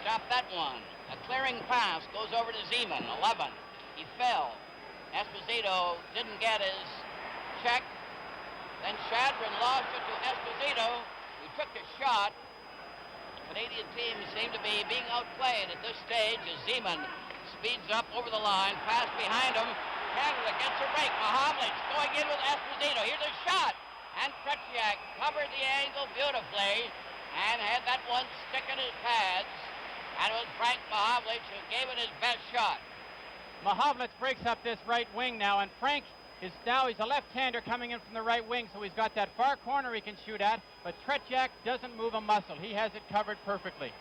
stopped that one. A clearing pass goes over to Zeman, 11. He fell. Esposito didn't get his check. Then Shadron lost it to Esposito, who took a shot. The Canadian team seemed to be being outplayed at this stage as Zeman speeds up over the line, pass behind him. Canada gets a break. Mahavlich going in with Esposito. Here's a shot. And Tretiak covered the angle beautifully and had that one stick in his pads. And it was Frank Mahavlich who gave it his best shot. Mahavlich breaks up this right wing now, and Frank he's a left-hander coming in from the right wing, so he's got that far corner he can shoot at, but Tretiak doesn't move a muscle. He has it covered perfectly.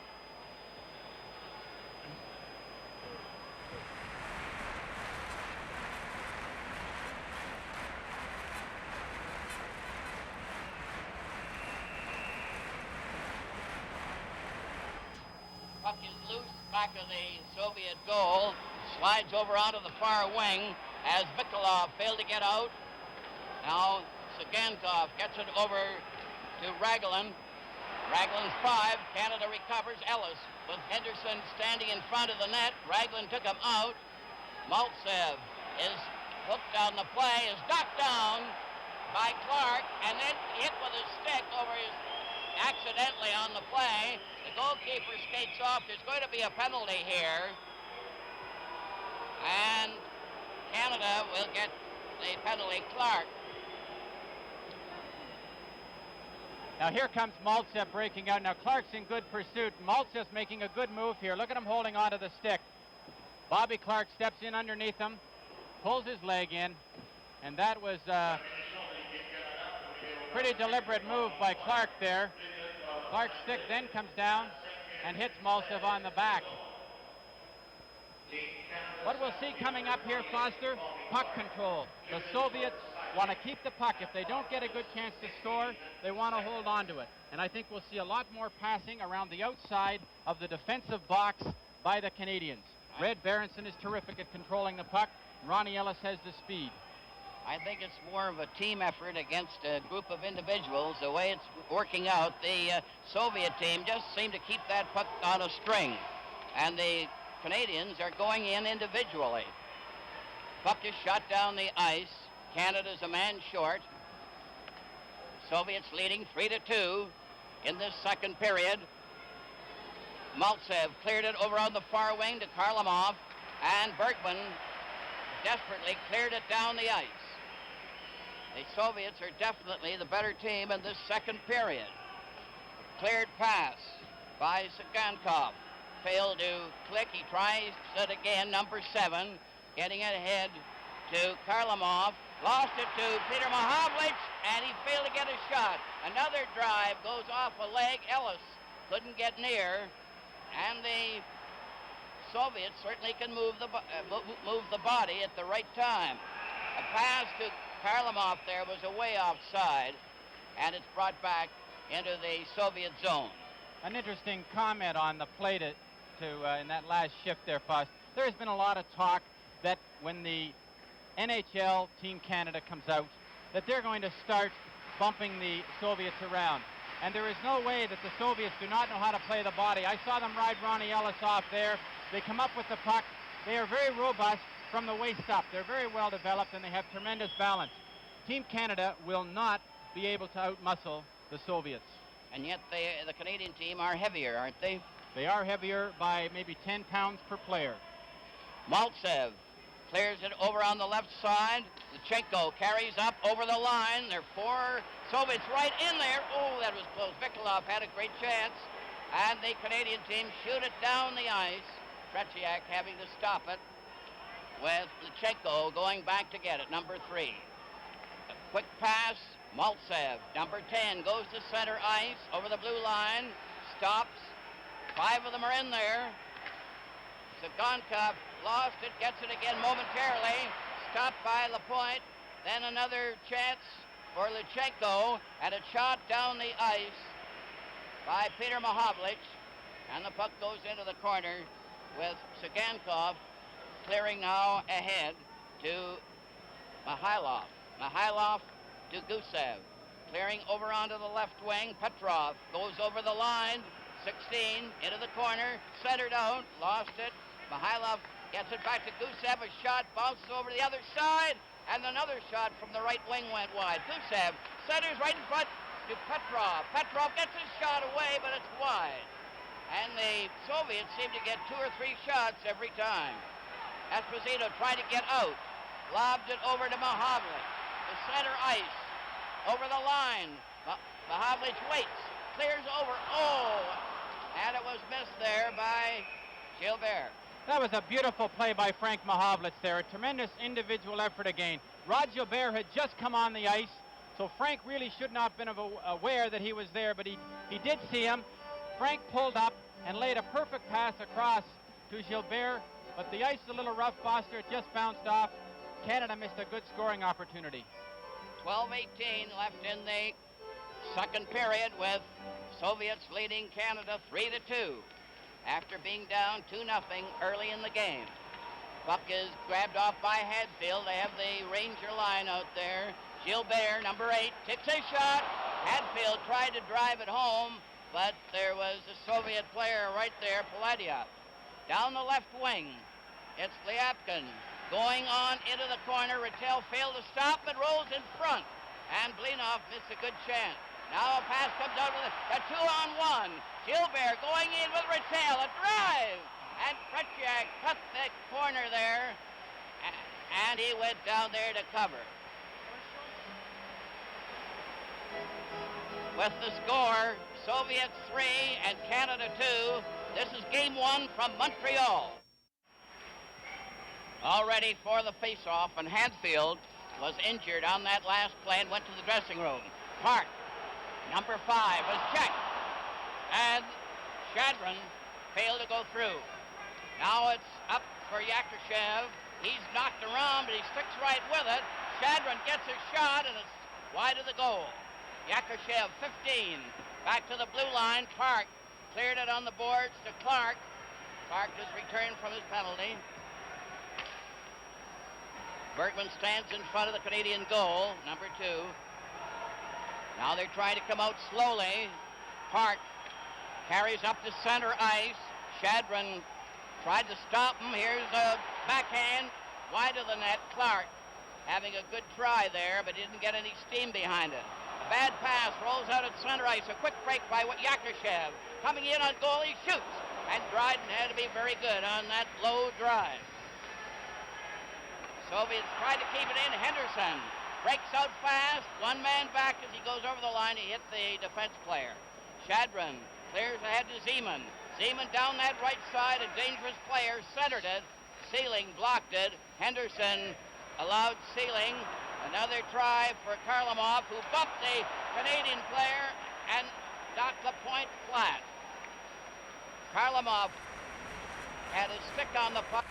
Puck is loose back of the Soviet goal. Slides over onto the far wing as Mikulov failed to get out. Now Sagankov gets it over to Raglan. Raglan's 5. Canada recovers. Ellis with Henderson standing in front of the net. Raglan took him out. Maltsev is hooked on the play, is knocked down by Clark, and then hit with his stick over his accidentally on the play. The goalkeeper skates off. There's going to be a penalty here. And Canada will get the penalty. Clark. Now here comes Maltsev breaking out. Now Clark's in good pursuit. Maltsev's making a good move here. Look at him holding onto the stick. Bobby Clark steps in underneath him, pulls his leg in, and that was a pretty deliberate move by Clark there. Clark's stick then comes down and hits Maltsev on the back. What we'll see coming up here, Foster, puck control. The Soviets want to keep the puck. If they don't get a good chance to score, they want to hold on to it. And I think we'll see a lot more passing around the outside of the defensive box by the Canadians. Red Berenson is terrific at controlling the puck. Ronnie Ellis has the speed. I think it's more of a team effort against a group of individuals. The way it's working out, the Soviet team just seemed to keep that puck on a string. And the Canadians are going in individually. Puck is shot down the ice. Canada's a man short. Soviets leading 3-2 in this second period. Maltsev cleared it over on the far wing to Karlamov, and Bergman desperately cleared it down the ice. The Soviets are definitely the better team in this second period. Cleared pass by Sagankov. Failed to click. He tries it again, number 7, getting it ahead to Karlamov. Lost it to Peter Mahavlich, and he failed to get a shot. Another drive goes off a leg. Ellis couldn't get near, and the Soviets certainly can move the body at the right time. A pass to Karlamov there was away offside, and it's brought back into the Soviet zone. An interesting comment on the play in that last shift there, Foss. There's been a lot of talk that when the NHL Team Canada comes out, that they're going to start bumping the Soviets around. And there is no way that the Soviets do not know how to play the body. I saw them ride Ronnie Ellis off there. They come up with the puck. They are very robust from the waist up. They're very well developed, and they have tremendous balance. Team Canada will not be able to outmuscle the Soviets. And yet the Canadian team are heavier, aren't they? They are heavier by maybe 10 pounds per player. Maltsev clears it over on the left side. Lechenko carries up over the line. There are 4 Soviets right in there. Oh, that was close. Mikulov had a great chance. And the Canadian team shoot it down the ice. Tretiak having to stop it with Lechenko going back to get it, number 3. A quick pass. Maltsev, number 10, goes to center ice over the blue line. Stops. 5 of them are in there. Sagankov lost it, gets it again momentarily. Stopped by Lapointe. Then another chance for Lechenko, and a shot down the ice by Peter Mahavlich. And the puck goes into the corner with Sagankov clearing now ahead to Mihailov. Mihailov to Gusev. Clearing over onto the left wing. Petrov goes over the line. 16 into the corner, centered out, lost it. Mihailov Gets it back to Gusev. A shot bounces over the other side. And another shot from the right wing went wide. Gusev centers right in front to Petrov. Petrov gets his shot away, but it's wide. And the Soviets seem to get 2 or 3 shots every time. Esposito tried to get out. Lobbed it over to Mahavlich. The center ice. Over the line. Mahavlich waits. Clears over. Oh! And it was missed there by Gilbert. That was a beautiful play by Frank Mahavlich there. A tremendous individual effort again. Rod Gilbert had just come on the ice, so Frank really should not have been aware that he was there, but he did see him. Frank pulled up and laid a perfect pass across to Gilbert, but the ice is a little rough, Foster. It just bounced off. Canada missed a good scoring opportunity. 12:18 left in the second period with Soviets leading Canada 3-2 after being down 2-0 early in the game. Puck is grabbed off by Hadfield. They have the Ranger line out there. Gilbert, number 8, takes a shot. Hadfield tried to drive it home, but there was a Soviet player right there, Paladyev. Down the left wing, it's Lyapkin. Going on into the corner, Rattel failed to stop, but rolls in front. And Blinov missed a good chance. Now a pass comes out with a 2-on-1. Gilbert going in with Rattel, a drive. And Krejciak cut the corner there, and he went down there to cover. With the score, Soviets 3 and Canada 2. This is game 1 from Montreal. All ready for the face-off, and Hadfield was injured on that last play and went to the dressing room. Park, number 5, was checked, and Shadron failed to go through. Now it's up for Yakushev. He's knocked around, but he sticks right with it. Shadron gets his shot, and it's wide of the goal. Yakushev, 15, back to the blue line. Park cleared it on the boards to Clark. Clark has returned from his penalty. Bergman stands in front of the Canadian goal, number 2. Now they're trying to come out slowly. Park carries up to center ice. Shadron tried to stop him. Here's a backhand wide of the net. Clark having a good try there, but didn't get any steam behind it. A bad pass rolls out at center ice. A quick break by Yakushev. Coming in on goal, he shoots. And Dryden had to be very good on that low drive. Soviets tried to keep it in. Henderson breaks out fast. One man back as he goes over the line. He hit the defense player. Shadron clears ahead to Zeman. Zeman down that right side. A dangerous player centered it. Sealing blocked it. Henderson allowed Sealing. Another try for Karlamov, who bumped the Canadian player and knocked the point flat. Karlamov had his stick on the puck.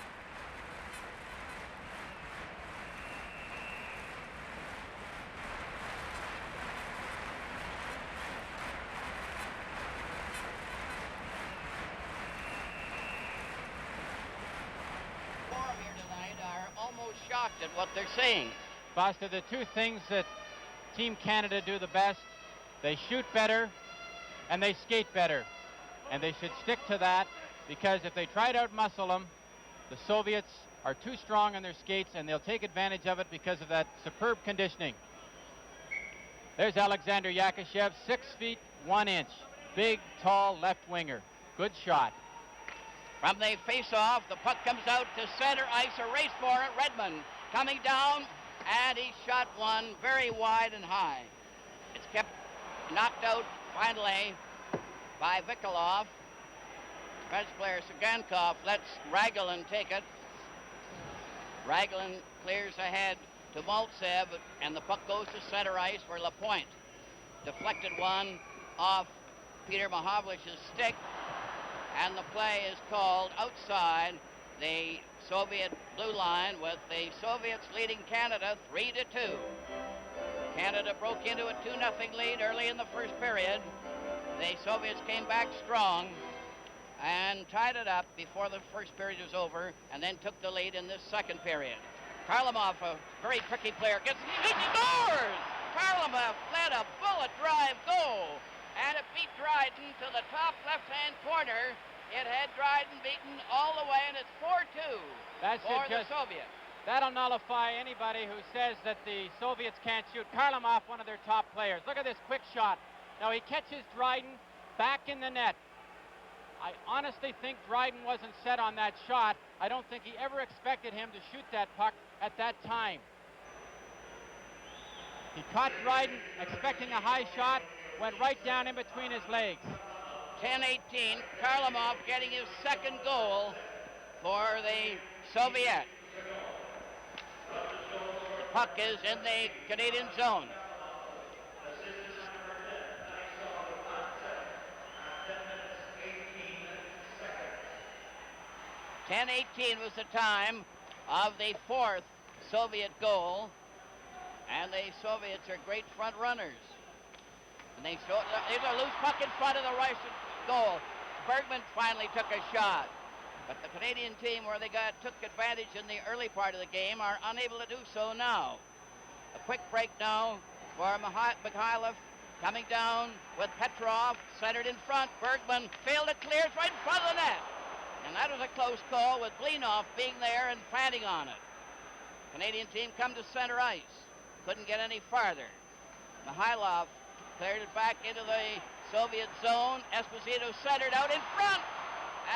Shocked at what they're seeing. Foster, the 2 things that Team Canada do the best, they shoot better and they skate better. And they should stick to that, because if they try to outmuscle them, the Soviets are too strong on their skates, and they'll take advantage of it because of that superb conditioning. There's Alexander Yakushev, 6 feet 1 inch. Big, tall left winger. Good shot. From the face-off, the puck comes out to center ice. A race for it. Redmond coming down, and he shot one very wide and high. It's kept knocked out finally by Vikolov. French player Sagankov lets Raglan take it. Raglan clears ahead to Maltsev, and the puck goes to center ice for Lapointe. Deflected one off Peter Mahavlich's stick. And the play is called outside the Soviet blue line, with the Soviets leading Canada 3-2. Canada broke into a 2-0 lead early in the first period. The Soviets came back strong and tied it up before the first period was over, and then took the lead in this second period. Karlamov, a very tricky player, he scores! Karlamov led a bullet drive goal. And it beat Dryden to the top left-hand corner. It had Dryden beaten all the way, and it's 4-2 for the Soviets. That'll nullify anybody who says that the Soviets can't shoot. Karlamov, one of their top players. Look at this quick shot. Now he catches Dryden back in the net. I honestly think Dryden wasn't set on that shot. I don't think he ever expected him to shoot that puck at that time. He caught Dryden expecting a high shot, went right down in between his legs. 10-18, Karlamov getting his second goal for the Soviet. The puck is in the Canadian zone. .10-18 was the time of the fourth Soviet goal, and the Soviets are great front runners. And there's a loose puck in front of the Russian goal. Bergman finally took a shot, but the Canadian team, where they took advantage in the early part of the game, are unable to do so now. A quick break now for Mikhailov, coming down with Petrov, centered in front. Bergman failed to clear, it's right in front of the net. And that was a close call, with Blinov being there and planting on it. Canadian team come to center ice. Couldn't get any farther. Mikhailov cleared it back into the Soviet zone. Esposito centered out in front.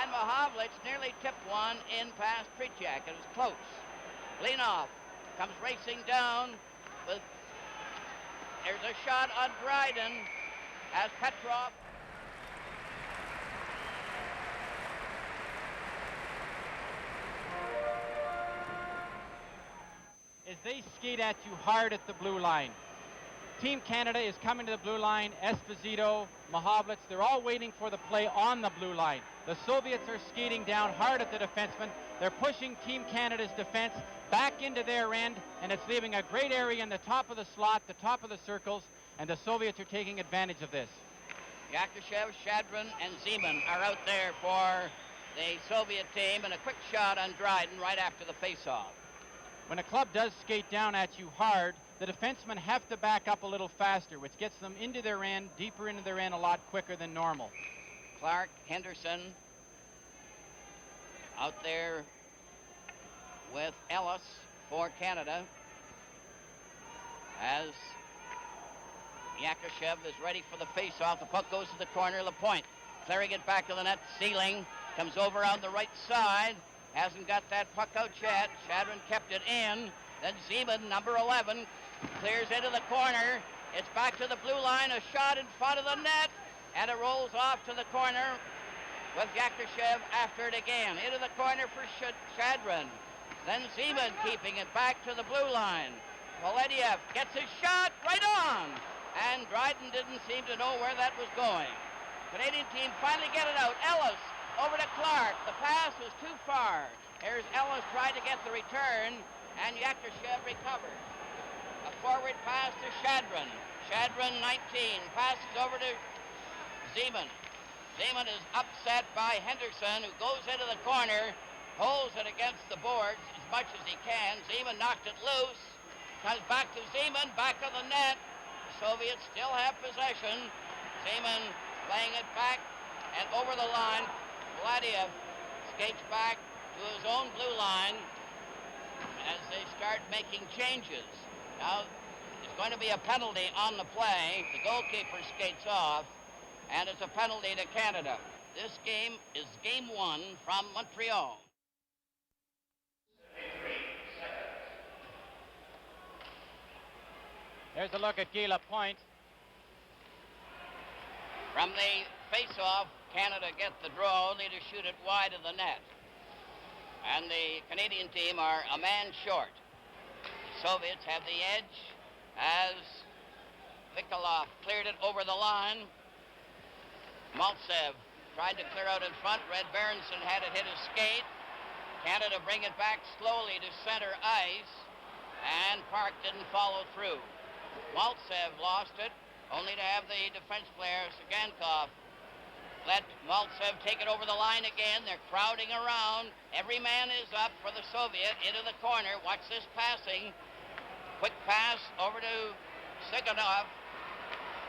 And Mahavlich nearly tipped one in past Tricek. It was close. Blinov comes racing down with... There's a shot on Dryden as Petrov... Is they skate at you hard at the blue line. Team Canada is coming to the blue line. Esposito, Mahavlich, they're all waiting for the play on the blue line. The Soviets are skating down hard at the defenseman. They're pushing Team Canada's defense back into their end, and it's leaving a great area in the top of the slot, the top of the circles, and the Soviets are taking advantage of this. Yakushev, Shadrin, and Zeman are out there for the Soviet team, and a quick shot on Dryden right after the face-off. When a club does skate down at you hard, the defensemen have to back up a little faster, which gets them into their end, deeper into their end, a lot quicker than normal. Clark, Henderson out there with Ellis for Canada as Yakushev is ready for the face-off. The puck goes to the corner, Lapointe clearing it back to the net. Sealing comes over on the right side. Hasn't got that puck out yet. Shadrin kept it in. Then Zeman, number 11, clears into the corner. It's back to the blue line. A shot in front of the net. And it rolls off to the corner with Yakushev after it again. Into the corner for Shadrin. Then Zeman keeping it back to the blue line. Polediev gets his shot right on. And Dryden didn't seem to know where that was going. Canadian team finally get it out. Ellis over to Clark. The pass was too far. Here's Ellis trying to get the return, and Yakushev recovered. A forward pass to Shadrin. Shadrin, 19, passes over to Zeman. Zeman is upset by Henderson, who goes into the corner, holds it against the boards as much as he can. Zeman knocked it loose. Comes back to Zeman, back of the net. The Soviets still have possession. Zeman playing it back and over the line. Vladiev skates back to his own blue line as they start making changes. Now, there's going to be a penalty on the play. The goalkeeper skates off, and it's a penalty to Canada. This game is game 1 from Montreal. There's a look at Guy Lapointe. From the face-off, Canada get the draw, only to shoot it wide of the net. And the Canadian team are a man short. The Soviets have the edge as Vikolov cleared it over the line. Maltsev tried to clear out in front. Red Berenson had it hit his skate. Canada bring it back slowly to center ice, and Park didn't follow through. Maltsev lost it, only to have the defense player, Sagankov, let Maltsev take it over the line again. They're crowding around. Every man is up for the Soviet into the corner. Watch this passing. Quick pass over to Siganov.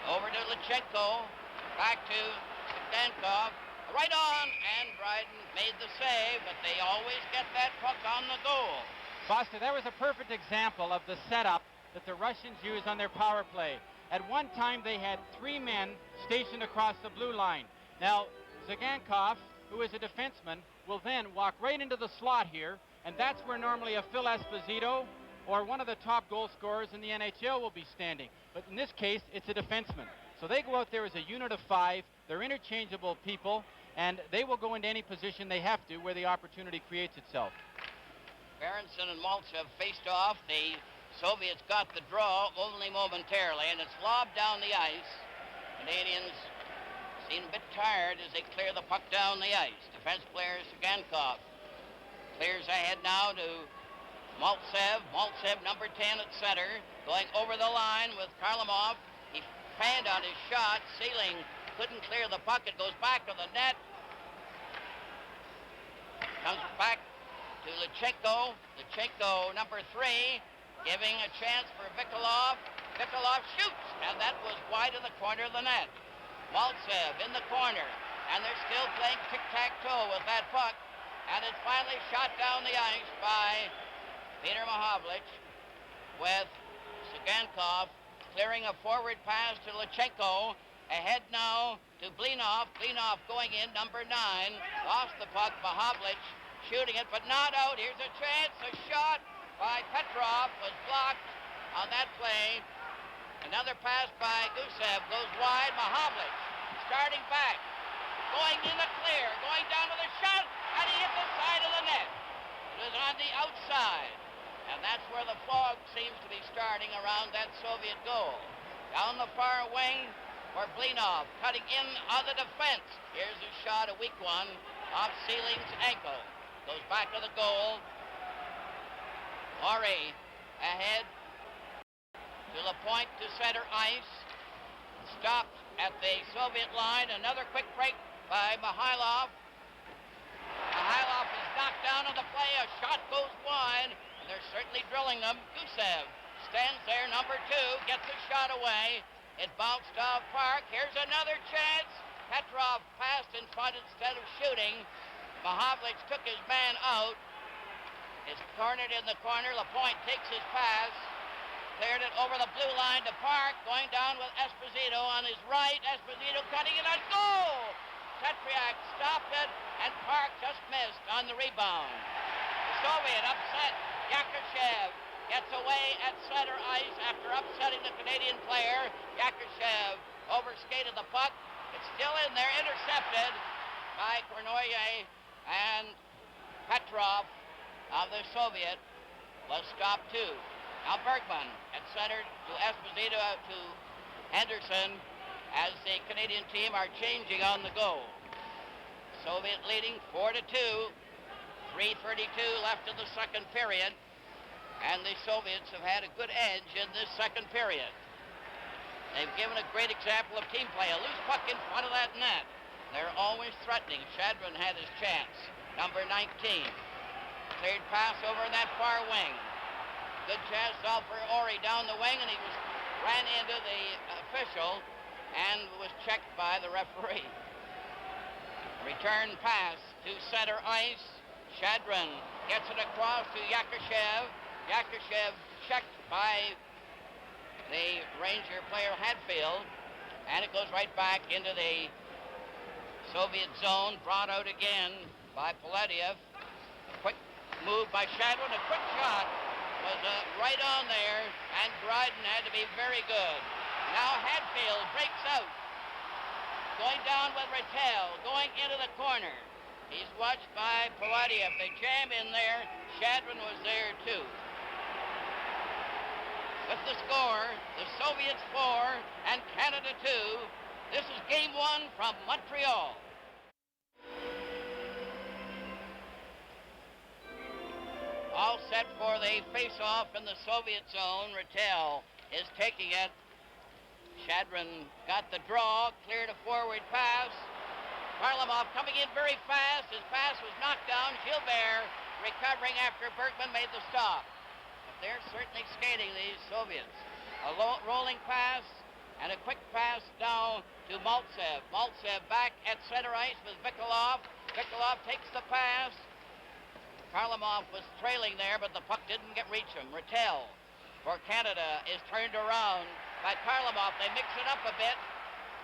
Over to Lichenko. Back to Sagankov. Right on, and Dryden made the save, but they always get that puck on the goal. Foster, that was a perfect example of the setup that the Russians use on their power play. At one time, they had 3 men stationed across the blue line. Now, Zigankov, who is a defenseman, will then walk right into the slot here, and that's where normally a Phil Esposito or one of the top goal scorers in the NHL will be standing. But in this case, it's a defenseman. So they go out there as a unit of 5. They're interchangeable people, and they will go into any position they have to where the opportunity creates itself. Berenson and Maltsev faced off. The Soviets got the draw only momentarily, and it's lobbed down the ice. Canadians seem a bit tired as they clear the puck down the ice. Defense player Sigankov clears ahead now to Maltsev. Maltsev, number 10 at center, going over the line with Karlamov. He fanned on his shot. Sealing couldn't clear the puck. It goes back to the net. Comes back to Lechenko. Lechenko, number 3, giving a chance for Vikolov. Vikolov shoots, and that was wide in the corner of the net. Maltsev in the corner, and they're still playing tic-tac-toe with that puck, and it's finally shot down the ice by Peter Mahovlich, with Sigankov clearing a forward pass to Lechenko. Ahead now to Blinov. Blinov going in, number 9. Lost the puck. Mahovlich shooting it, but not out. Here's a chance. A shot by Petrov was blocked on that play. Another pass by Gusev goes wide. Mahovlich starting back, going in the clear, going down to the shot, and he hit the side of the net. It was on the outside, and that's where the fog seems to be starting around that Soviet goal. Down the far wing for Blinov, cutting in on the defense. Here's a shot, a weak one, off Sealing's ankle. Goes back to the goal. Laurie ahead to the point to center ice. Stopped at the Soviet line. Another quick break by Mikhailov. Mikhailov is knocked down on the play. A shot goes wide, and they're certainly drilling them. Gusev stands there, number 2, gets a shot away. It bounced off Park. Here's another chance. Petrov passed in front instead of shooting. Mahovlich took his man out. Is cornered in the corner. Lapointe takes his pass. Cleared it over the blue line to Park. Going down with Esposito on his right. Esposito cutting it on goal. Tetriak stopped it, and Park just missed on the rebound. The Soviet upset. Yakushev gets away at center ice after upsetting the Canadian player. Yakushev overskated the puck. It's still in there, intercepted by Kornoye, and Petrov of the Soviet was stopped too. Now Bergman at center to Esposito, to Henderson, as the Canadian team are changing on the goal. Soviet leading 4-2. 3:32 left in the second period, and the Soviets have had a good edge in this second period. They've given a great example of team play. A loose puck in front of that net. They're always threatening. Shadron had his chance. Number 19. Cleared pass over that far wing. Good chance out for Ori down the wing, and he ran into the official and was checked by the referee. Return pass to center ice. Shadron gets it across to Yakushev. Yakushev checked by the Ranger player Hadfield, and it goes right back into the Soviet zone. Brought out again by Polatiev. A quick move by Shadron, a quick shot was right on there, and Dryden had to be very good. Now Hadfield breaks out, going down with Rattel, going into the corner. He's watched by Polatiev. They jam in there. Shadron was there too. With the score, the Soviets 4 and Canada 2. This is game 1 from Montreal. All set for the face-off in the Soviet zone. Rattel is taking it. Shadron got the draw, cleared a forward pass. Varlamov coming in very fast. His pass was knocked down. Gilbert recovering after Bergman made the stop. But they're certainly skating, these Soviets. A rolling pass And a quick pass now to Maltsev. Maltsev back at center ice with Vikolov. Vikolov takes the pass. Karlamov was trailing there, but the puck didn't reach him. Rattel for Canada is turned around by Karlamov. They mix it up a bit.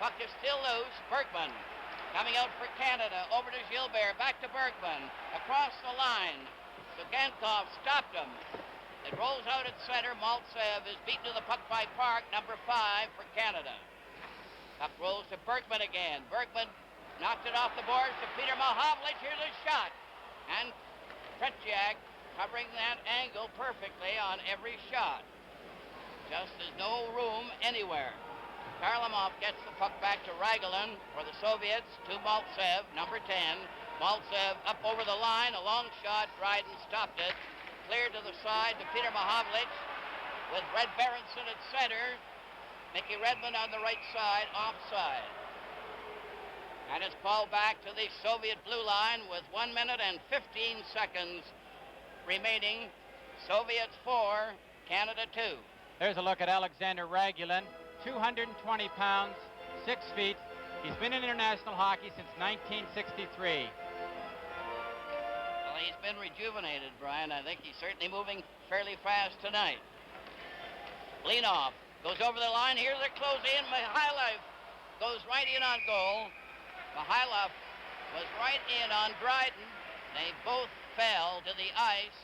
Puck is still loose. Bergman coming out for Canada. Over to Gilbert. Back to Bergman. Across the line. Sugankov stopped him. It rolls out at center. Maltsev is beaten to the puck by Park, number 5 for Canada. Puck rolls to Bergman again. Bergman knocked it off the boards to Peter Mahovlich. Here's a shot. And Tretiak covering that angle perfectly on every shot. Just there's no room anywhere. Karlamov gets the puck back to Ragulin for the Soviets, to Maltsev, number 10. Maltsev up over the line, a long shot. Dryden stopped it. Cleared to the side to Peter Mahovlich with Red Berenson at center. Mickey Redmond on the right side, offside. And it's called back to the Soviet blue line with 1 minute and 15 seconds remaining. Soviets 4, Canada 2. There's a look at Alexander Ragulin, 220 pounds, 6 feet. He's been in international hockey since 1963. Well, he's been rejuvenated, Brian. I think he's certainly moving fairly fast tonight. Blinov goes over the line. Here's a close in. Mikhailov goes right in on goal. Mikhailov was right in on Dryden. They both fell to the ice.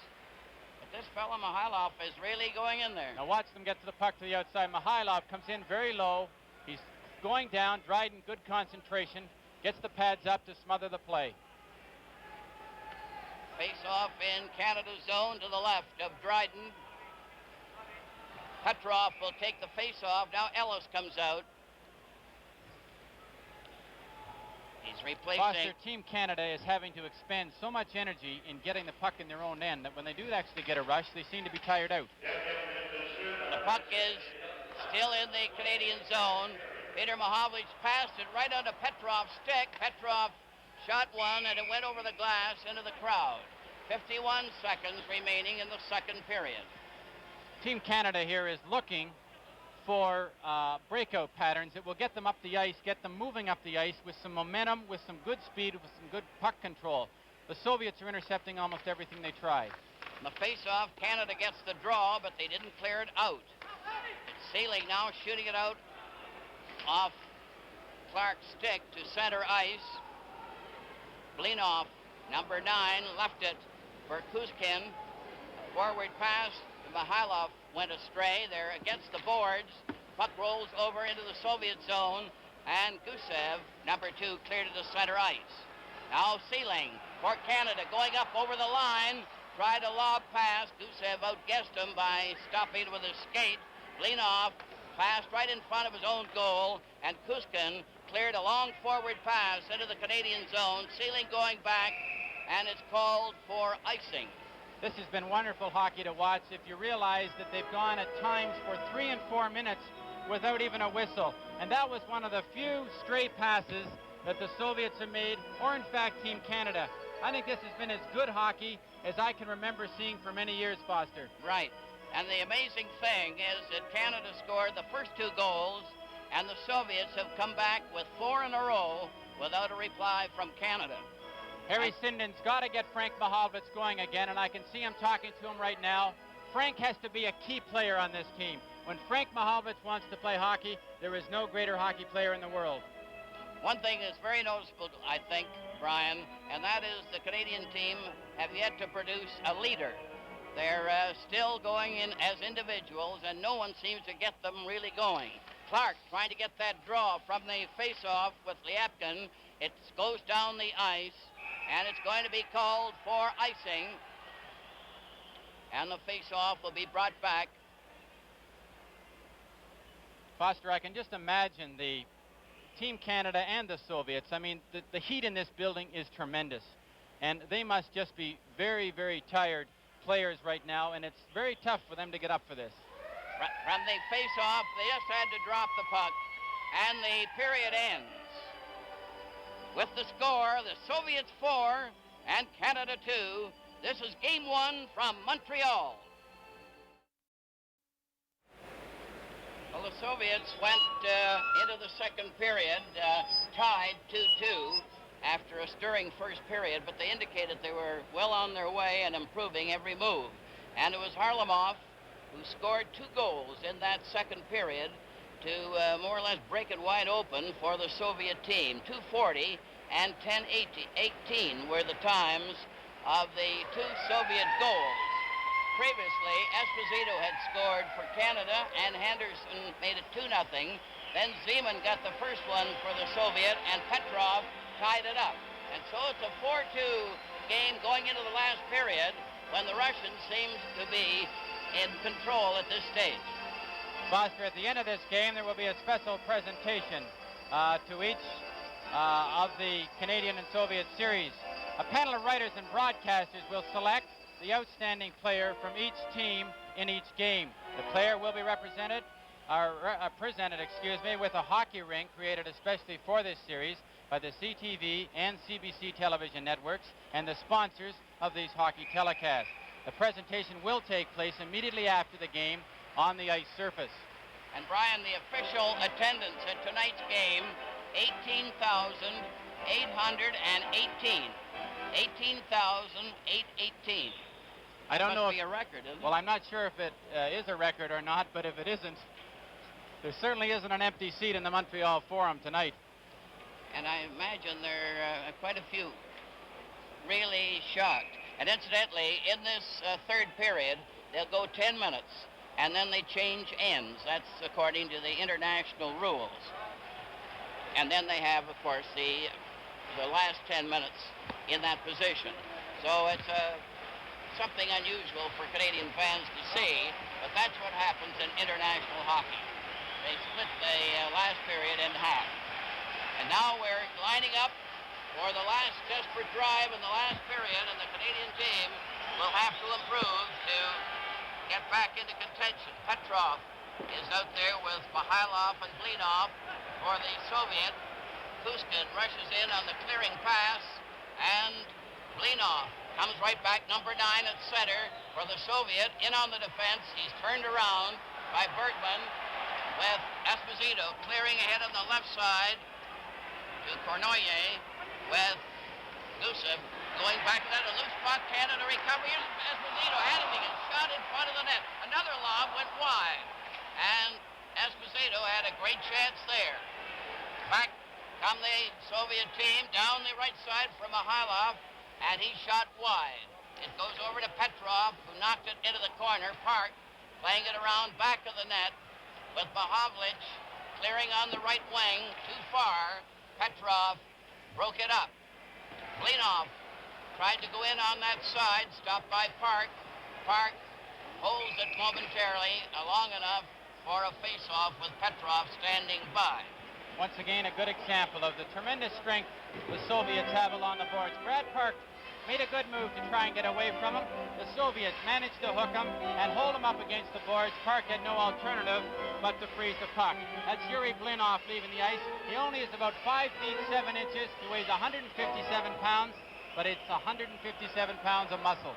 But this fellow Mikhailov is really going in there. Now watch them get to the puck to the outside. Mikhailov comes in very low. He's going down. Dryden, good concentration. Gets the pads up to smother the play. Face-off in Canada's zone to the left of Dryden. Petrov will take the face-off. Now Ellis comes out. He's replacing... Foster, Team Canada is having to expend so much energy in getting the puck in their own end that when they do actually get a rush, they seem to be tired out. The puck is still in the Canadian zone. Peter Mahovlich passed it right onto Petrov's stick. Petrov shot one, and it went over the glass into the crowd. 51 seconds remaining in the second period. Team Canada here is looking for breakout patterns that will get them up the ice, get them moving up the ice with some momentum, with some good speed, with some good puck control. The Soviets are intercepting almost everything they try. In the face-off, Canada gets the draw, but they didn't clear it out. It's Seelig now shooting it out off Clark's stick to center ice. Blinov, number 9, left it for Kuzkin. A forward pass to Mikhailov went astray. They're against the boards. Puck rolls over into the Soviet zone, and Gusev, number 2, cleared to the center ice. Now Seelig for Canada, going up over the line, tried a lob pass. Gusev outguessed him by stopping with his skate. Blinov passed right in front of his own goal, and Kuzkin cleared a long forward pass into the Canadian zone. Seelig going back, and it's called for icing. This has been wonderful hockey to watch if you realize that they've gone at times for 3 and 4 minutes without even a whistle. And that was one of the few stray passes that the Soviets have made, or in fact Team Canada. I think this has been as good hockey as I can remember seeing for many years, Foster. Right. And the amazing thing is that Canada scored the first 2 goals, and the Soviets have come back with 4 in a row without a reply from Canada. Harry Sinden's got to get Frank Mahovlich going again, and I can see him talking to him right now. Frank has to be a key player on this team. When Frank Mahovlich wants to play hockey, there is no greater hockey player in the world. One thing that's very noticeable, I think, Brian, and that is the Canadian team have yet to produce a leader. They're still going in as individuals, and no one seems to get them really going. Clark trying to get that draw from the face-off with Lyapkin. It goes down the ice, and it's going to be called for icing. And the face-off will be brought back. Foster, I can just imagine the Team Canada and the Soviets. I mean, the heat in this building is tremendous. And they must just be very, very tired players right now, and it's very tough for them to get up for this. From the face-off, they just had to drop the puck, and the period ends. With the score, the Soviets 4 and Canada 2. This is Game 1 from Montreal. Well, the Soviets went into the second period tied 2-2 after a stirring first period, but they indicated they were well on their way and improving every move. And it was Harlamov who scored 2 goals in that second period to more or less break it wide open for the Soviet team. 2:40 and 10:18 were the times of the 2 Soviet goals. Previously, Esposito had scored for Canada, and Henderson made it 2-0. Then Zeman got the first one for the Soviet, and Petrov tied it up. And so it's a 4-2 game going into the last period when the Russians seem to be in control at this stage. Foster, at the end of this game, there will be a special presentation to each of the Canadian and Soviet series. A panel of writers and broadcasters will select the outstanding player from each team in each game. The player will be presented with a hockey rink created especially for this series by the CTV and CBC television networks and the sponsors of these hockey telecasts. The presentation will take place immediately after the game on the ice surface. And Brian, the official attendance at tonight's game, 18,818. 18,818. I don't know if must be a record, isn't it? Well, I'm not sure if it is a record or not, but if it isn't, there certainly isn't an empty seat in the Montreal Forum tonight. And I imagine there are quite a few really shocked. And incidentally, in this third period, they'll go 10 minutes, and then they change ends. That's according to the international rules. And then they have, of course, the last 10 minutes in that position. So it's something unusual for Canadian fans to see, but that's what happens in international hockey. They split the last period in half. And now we're lining up for the last desperate drive in the last period, and the Canadian team will have to improve to get back into contention. Petrov is out there with Mikhailov and Blinov for the Soviet. Kuskin rushes in on the clearing pass, and Blinov comes right back, number 9 at center for the Soviet. In on the defense, he's turned around by Bergman with Esposito clearing ahead on the left side to Cournoyer with Gusev going back to that. A loose puck, Canada recovery. Here's Esposito handling it, shot in front of the net. Another lob went wide, and Esposito had a great chance there. Back come the Soviet team down the right side from Mikhailov, and he shot wide. It goes over to Petrov, who knocked it into the corner. Park playing it around back of the net with Mahovlich clearing on the right wing too far. Petrov broke it up. Blinov tried to go in on that side, stopped by Park. Park holds it momentarily long enough for a face-off with Petrov standing by. Once again, a good example of the tremendous strength the Soviets have along the boards. Brad Park made a good move to try and get away from him. The Soviets managed to hook him and hold him up against the boards. Park had no alternative but to freeze the puck. That's Yuri Blinov leaving the ice. He only is about 5 feet 7 inches. He weighs 157 pounds, but it's 157 pounds of muscle.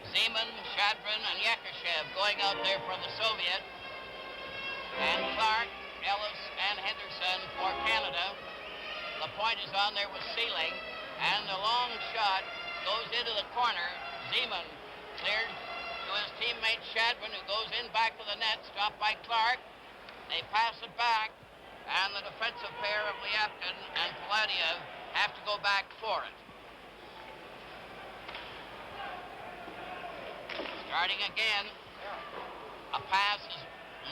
Zeman, Shadrin, and Yakushev going out there for the Soviet. And Clark, Ellis, and Henderson for Canada. LaPointe is on there with Sealing, and the long shot goes into the corner. Zeman cleared to his teammate Shadrin, who goes in back to the net, stopped by Clark. They pass it back, and the defensive pair of Lyapkin and Paladiev have to go back for it. Starting again, a pass is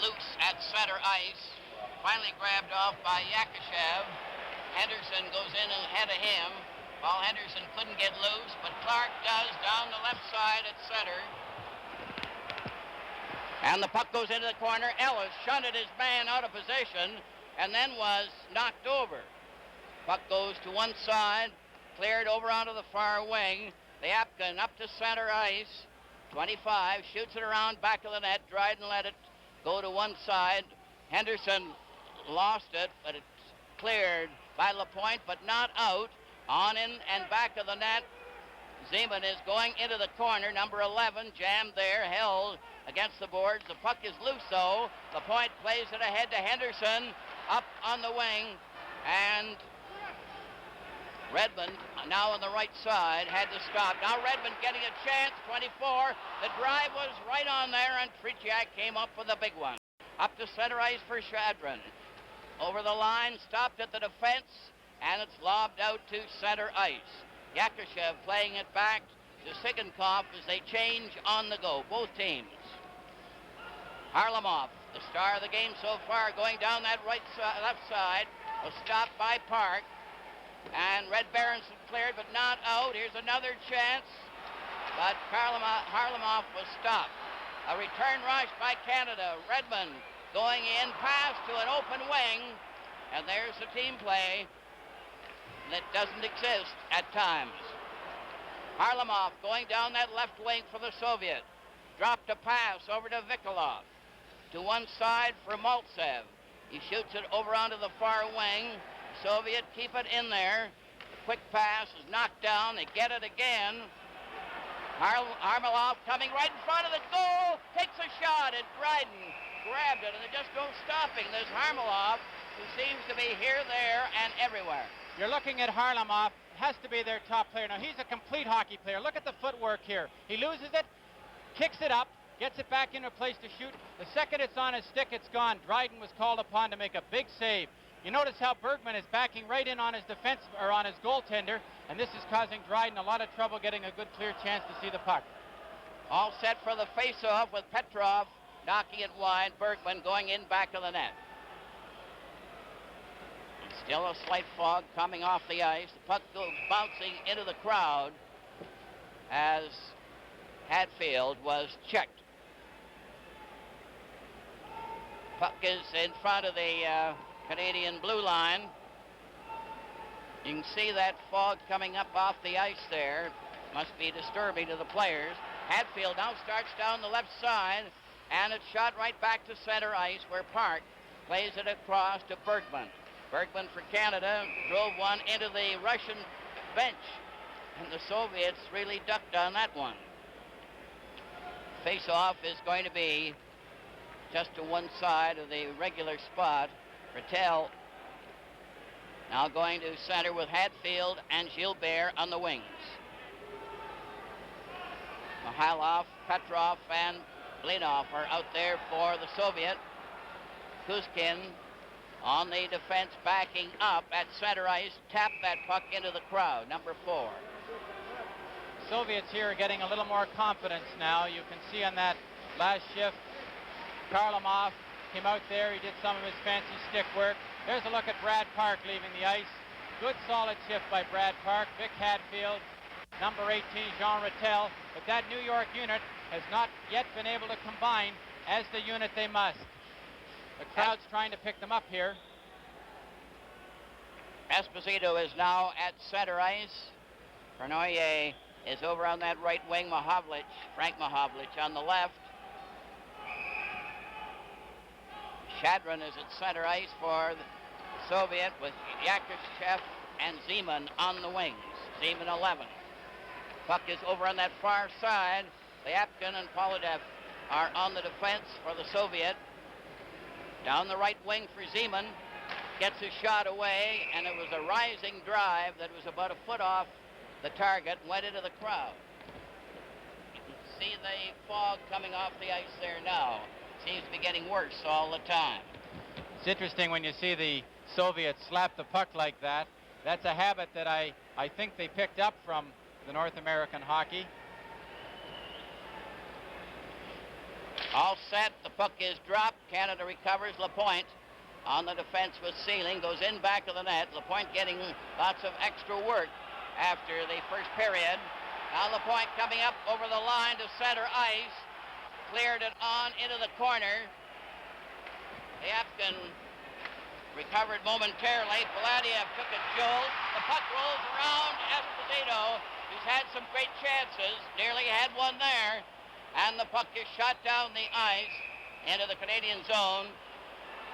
loose at center ice, finally grabbed off by Yakushev. Henderson goes in ahead of him. Paul Henderson couldn't get loose, but Clark does down the left side at center. And the puck goes into the corner. Ellis shunted his man out of position and then was knocked over. Puck goes to one side, cleared over onto the far wing. Lyapkin up to center ice. 25, shoots it around back of the net. Dryden let it go to one side. Henderson lost it, but it's cleared by LaPointe, but not out. On in and back of the net. Zeman is going into the corner. Number 11 jammed there, held against the boards. The puck is loose, though. LaPointe plays it ahead to Henderson, up on the wing, and Redmond, now on the right side, had to stop. Now Redmond getting a chance, 24. The drive was right on there, and Tretiak came up with a big one. Up to center ice for Shadron. Over the line, stopped at the defense, and it's lobbed out to center ice. Yakushev playing it back to Sigankov as they change on the go, both teams. Harlamov, the star of the game so far, going down that left side, was stopped by Park. And Red Berenson cleared, but not out. Here's another chance, but Harlamov was stopped. A return rush by Canada. Redmond going in, pass to an open wing, and there's the team play that doesn't exist at times. Harlamov going down that left wing for the Soviet. Dropped a pass over to Vikolov. To one side for Maltsev. He shoots it over onto the far wing. Soviet keep it in there. Quick pass is knocked down. They get it again. Harlamov coming right in front of the goal. Takes a shot, and Dryden grabbed it, and there's just no stopping this Harlamov, who seems to be here, there, and everywhere. You're looking at Harlamov, has to be their top player. Now, he's a complete hockey player. Look at the footwork here. He loses it, kicks it up, gets it back into a place to shoot. The second it's on his stick, it's gone. Dryden was called upon to make a big save. You notice how Bergman is backing right in on his defense, or on his goaltender, and this is causing Dryden a lot of trouble getting a good clear chance to see the puck. All set for the face-off with Petrov knocking it wide. Bergman going in back of the net. Still a slight fog coming off the ice. The puck goes bouncing into the crowd as Hatfield was checked. Puck is in front of the Canadian blue line. You can see that fog coming up off the ice there. Must be disturbing to the players. Hatfield now starts down the left side, and it's shot right back to center ice where Park plays it across to Bergman. Bergman for Canada drove one into the Russian bench, and the Soviets really ducked on that one. Face-off is going to be just to one side of the regular spot. Rattel now going to center with Hatfield and Gilbert on the wings. Mihailov, Petrov, and Blinov are out there for the Soviet. Kuzkin on the defense backing up at center ice, tapped that puck into the crowd, number 4. Soviets here are getting a little more confidence now. You can see on that last shift, Karlamov came out there. He did some of his fancy stick work. There's a look at Brad Park leaving the ice. Good solid shift by Brad Park. Vic Hatfield, number 18, Jean Rattel. But that New York unit has not yet been able to combine as the unit they must. The crowd's trying to pick them up here. Esposito is now at center ice. Bernoulli is over on that right wing. Frank Mahovlich on the left. Shadron is at center ice for the Soviet with Yakushev and Zeman on the wings. Zeman 11. Puck is over on that far side. Lyapkin and Polodev are on the defense for the Soviet. Down the right wing for Zeman. Gets his shot away, and it was a rising drive that was about a foot off the target and went into the crowd. You can see the fog coming off the ice there now. Seems to be getting worse all the time. It's interesting when you see the Soviets slap the puck like that. That's a habit that I think they picked up from the North American hockey. All set. The puck is dropped. Canada recovers. LaPointe on the defense with Sealing. Goes in back of the net. LaPointe getting lots of extra work after the first period. Now LaPointe coming up over the line to center ice. Cleared it on into the corner. Lyapkin recovered momentarily. Paladiev took a jolt. The puck rolls around Esposito, who's had some great chances. Nearly had one there. And the puck is shot down the ice into the Canadian zone.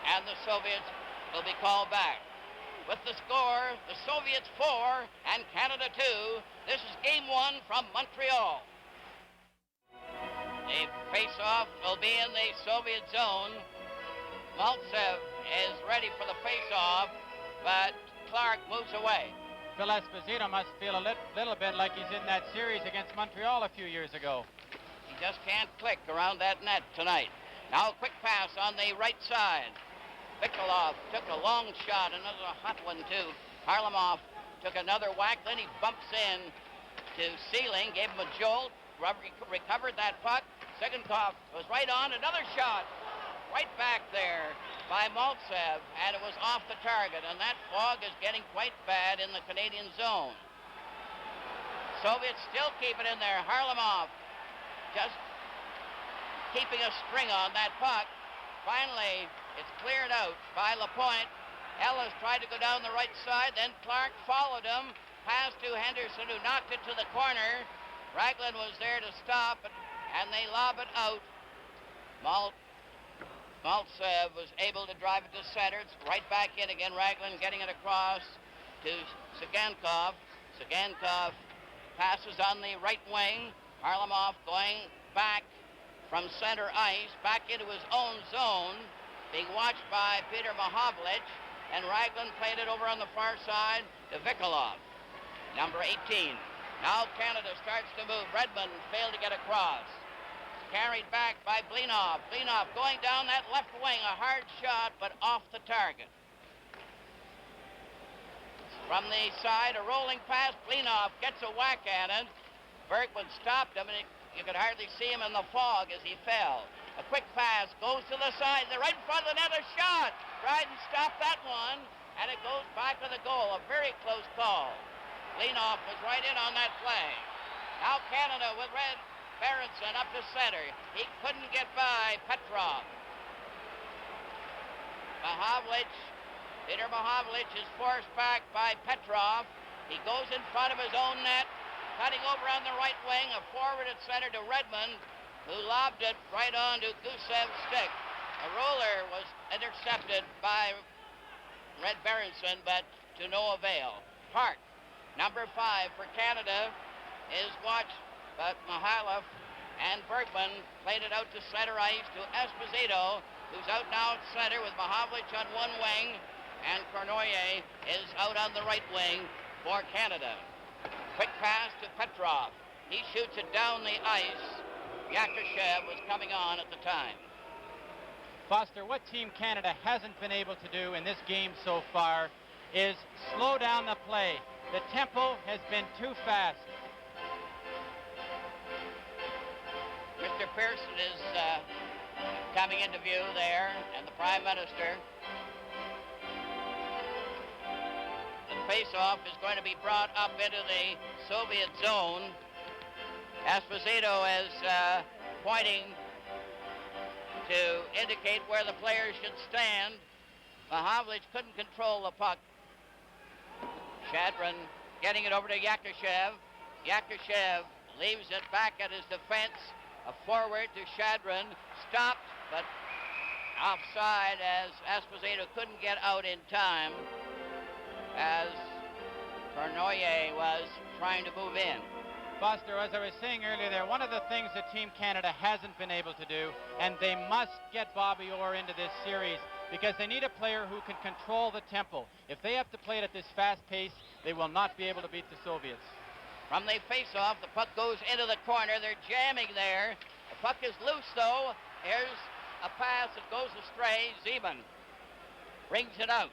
And the Soviets will be called back. With the score, the Soviets 4 and Canada 2. This is game one from Montreal. The face-off will be in the Soviet zone. Maltsev is ready for the face-off, but Clark moves away. Phil Esposito must feel a little bit like he's in that series against Montreal a few years ago. He just can't click around that net tonight. Now a quick pass on the right side. Vikolov took a long shot, another hot one too. Harlamov took another whack, then he bumps in to Sealing, gave him a jolt, recovered that puck. Sigankov was right on, another shot, right back there by Maltsev, and it was off the target, and that fog is getting quite bad in the Canadian zone. Soviets still keep it in there. Harlamov just keeping a string on that puck. Finally, it's cleared out by Lapointe. Ellis tried to go down the right side, then Clark followed him, passed to Henderson, who knocked it to the corner. Raglan was there to stop it, and they lob it out. Maltsev was able to drive it to center. It's right back in again. Raglan getting it across to Sigankov. Sigankov passes on the right wing. Harlamov going back from center ice, back into his own zone, being watched by Peter Mahovlich, and Raglan played it over on the far side to Vikolov, number 18. Now Canada starts to move. Redmond failed to get across. Carried back by Blinov. Blinov going down that left wing, a hard shot, but off the target. From the side, a rolling pass. Blinov gets a whack at it. Bergman stopped him, and you could hardly see him in the fog as he fell. A quick pass goes to the side. They're right in front of the net. A shot. Dryden stopped that one, and it goes back to the goal. A very close call. Blinov was right in on that play. Now Canada with Red Berenson up to center. He couldn't get by Petrov. Peter Mahovlich is forced back by Petrov. He goes in front of his own net, cutting over on the right wing, a forward at center to Redmond, who lobbed it right on to Gusev's stick. A roller was intercepted by Red Berenson, but to no avail. Hart, number 5 for Canada, is watched, but Mihailov and Bergman played it out to center ice to Esposito, who's out now at center with Mahovlich on one wing, and Cournoyer is out on the right wing for Canada. Quick pass to Petrov. He shoots it down the ice. Yakushev was coming on at the time. Foster, what Team Canada hasn't been able to do in this game so far is slow down the play. The tempo has been too fast. Mr. Pearson is coming into view there, and the Prime Minister. The face-off is going to be brought up into the Soviet zone. Esposito is pointing to indicate where the players should stand. Mahovlich couldn't control the puck. Shadron getting it over to Yakushev. Yakushev leaves it back at his defense. A forward to Shadron. Stopped, but offside as Esposito couldn't get out in time as Cournoyer was trying to move in. Foster, as I was saying earlier there, one of the things that Team Canada hasn't been able to do, and they must get Bobby Orr into this series, because they need a player who can control the tempo. If they have to play it at this fast pace, they will not be able to beat the Soviets. From the face-off, the puck goes into the corner. They're jamming there. The puck is loose, though. Here's a pass that goes astray. Zeman brings it out.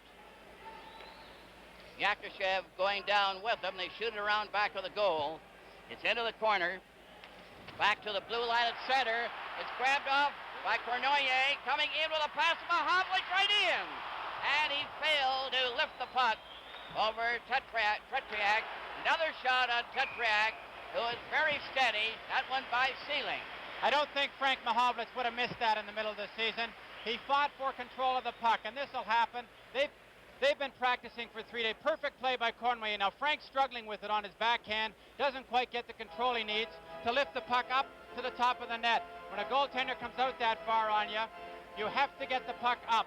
Yakushev going down with them. They shoot it around back of the goal. It's into the corner. Back to the blue line at center. It's grabbed off by Cournoyer. Coming in with a pass to Mahovlich right in. And he failed to lift the puck over Tretriak. Another shot on Tetriak, who is very steady. That one by Sealing. I don't think Frank Mahovlich would have missed that in the middle of the season. He fought for control of the puck, and this will happen. They've been practicing for 3 days. Perfect play by Cournoyer. Now Frank's struggling with it on his backhand. Doesn't quite get the control he needs to lift the puck up to the top of the net. When a goaltender comes out that far on you, you have to get the puck up.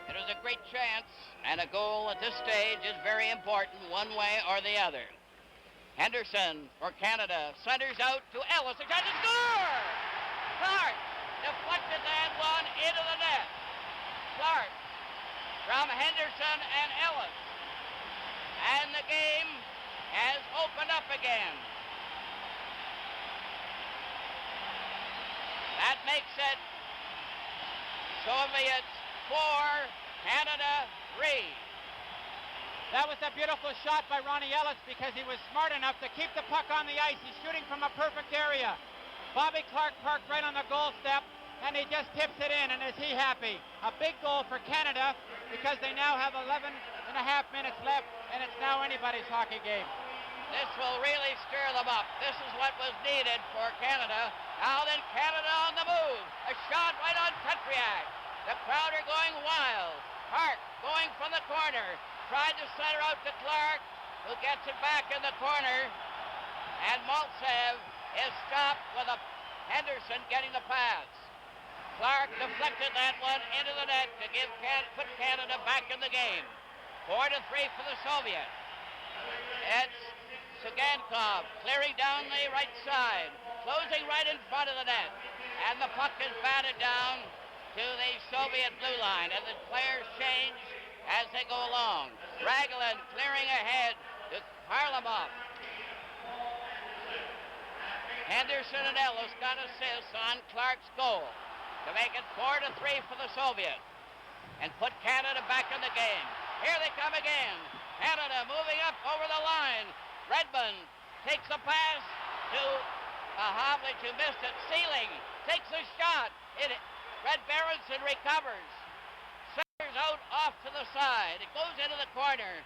It was a great chance, and a goal at this stage is very important one way or the other. Henderson for Canada. Centers out to Ellis. He tries to score! Clark deflected that one into the net. Clark from Henderson and Ellis. And the game has opened up again. That makes it Soviets 4, Canada 3. That was a beautiful shot by Ronnie Ellis because he was smart enough to keep the puck on the ice. He's shooting from a perfect area. Bobby Clark parked right on the goal step, and he just tips it in, and is he happy? A big goal for Canada because they now have 11 and a half minutes left, and it's now anybody's hockey game. This will really stir them up. This is what was needed for Canada. Now then, Canada on the move. A shot right on Petriak. The crowd are going wild. Park going from the corner. Tried to center out to Clark, who gets it back in the corner. And Maltsev is stopped with a Henderson getting the pass. Clark deflected that one into the net to put Canada back in the game. 4-3 for the Soviets. It's Sugankov clearing down the right side, closing right in front of the net. And the puck is batted down to the Soviet blue line, and the players change as they go along. Raglan clearing ahead to Harlamov. Henderson and Ellis got assists on Clark's goal to make it 4-3 for the Soviets and put Canada back in the game. Here they come again. Canada moving up over the line. Redmond takes a pass to Mahavlich, who missed it. Sealing takes a shot. Red Berenson recovers. Centers out off to the side. It goes into the corner.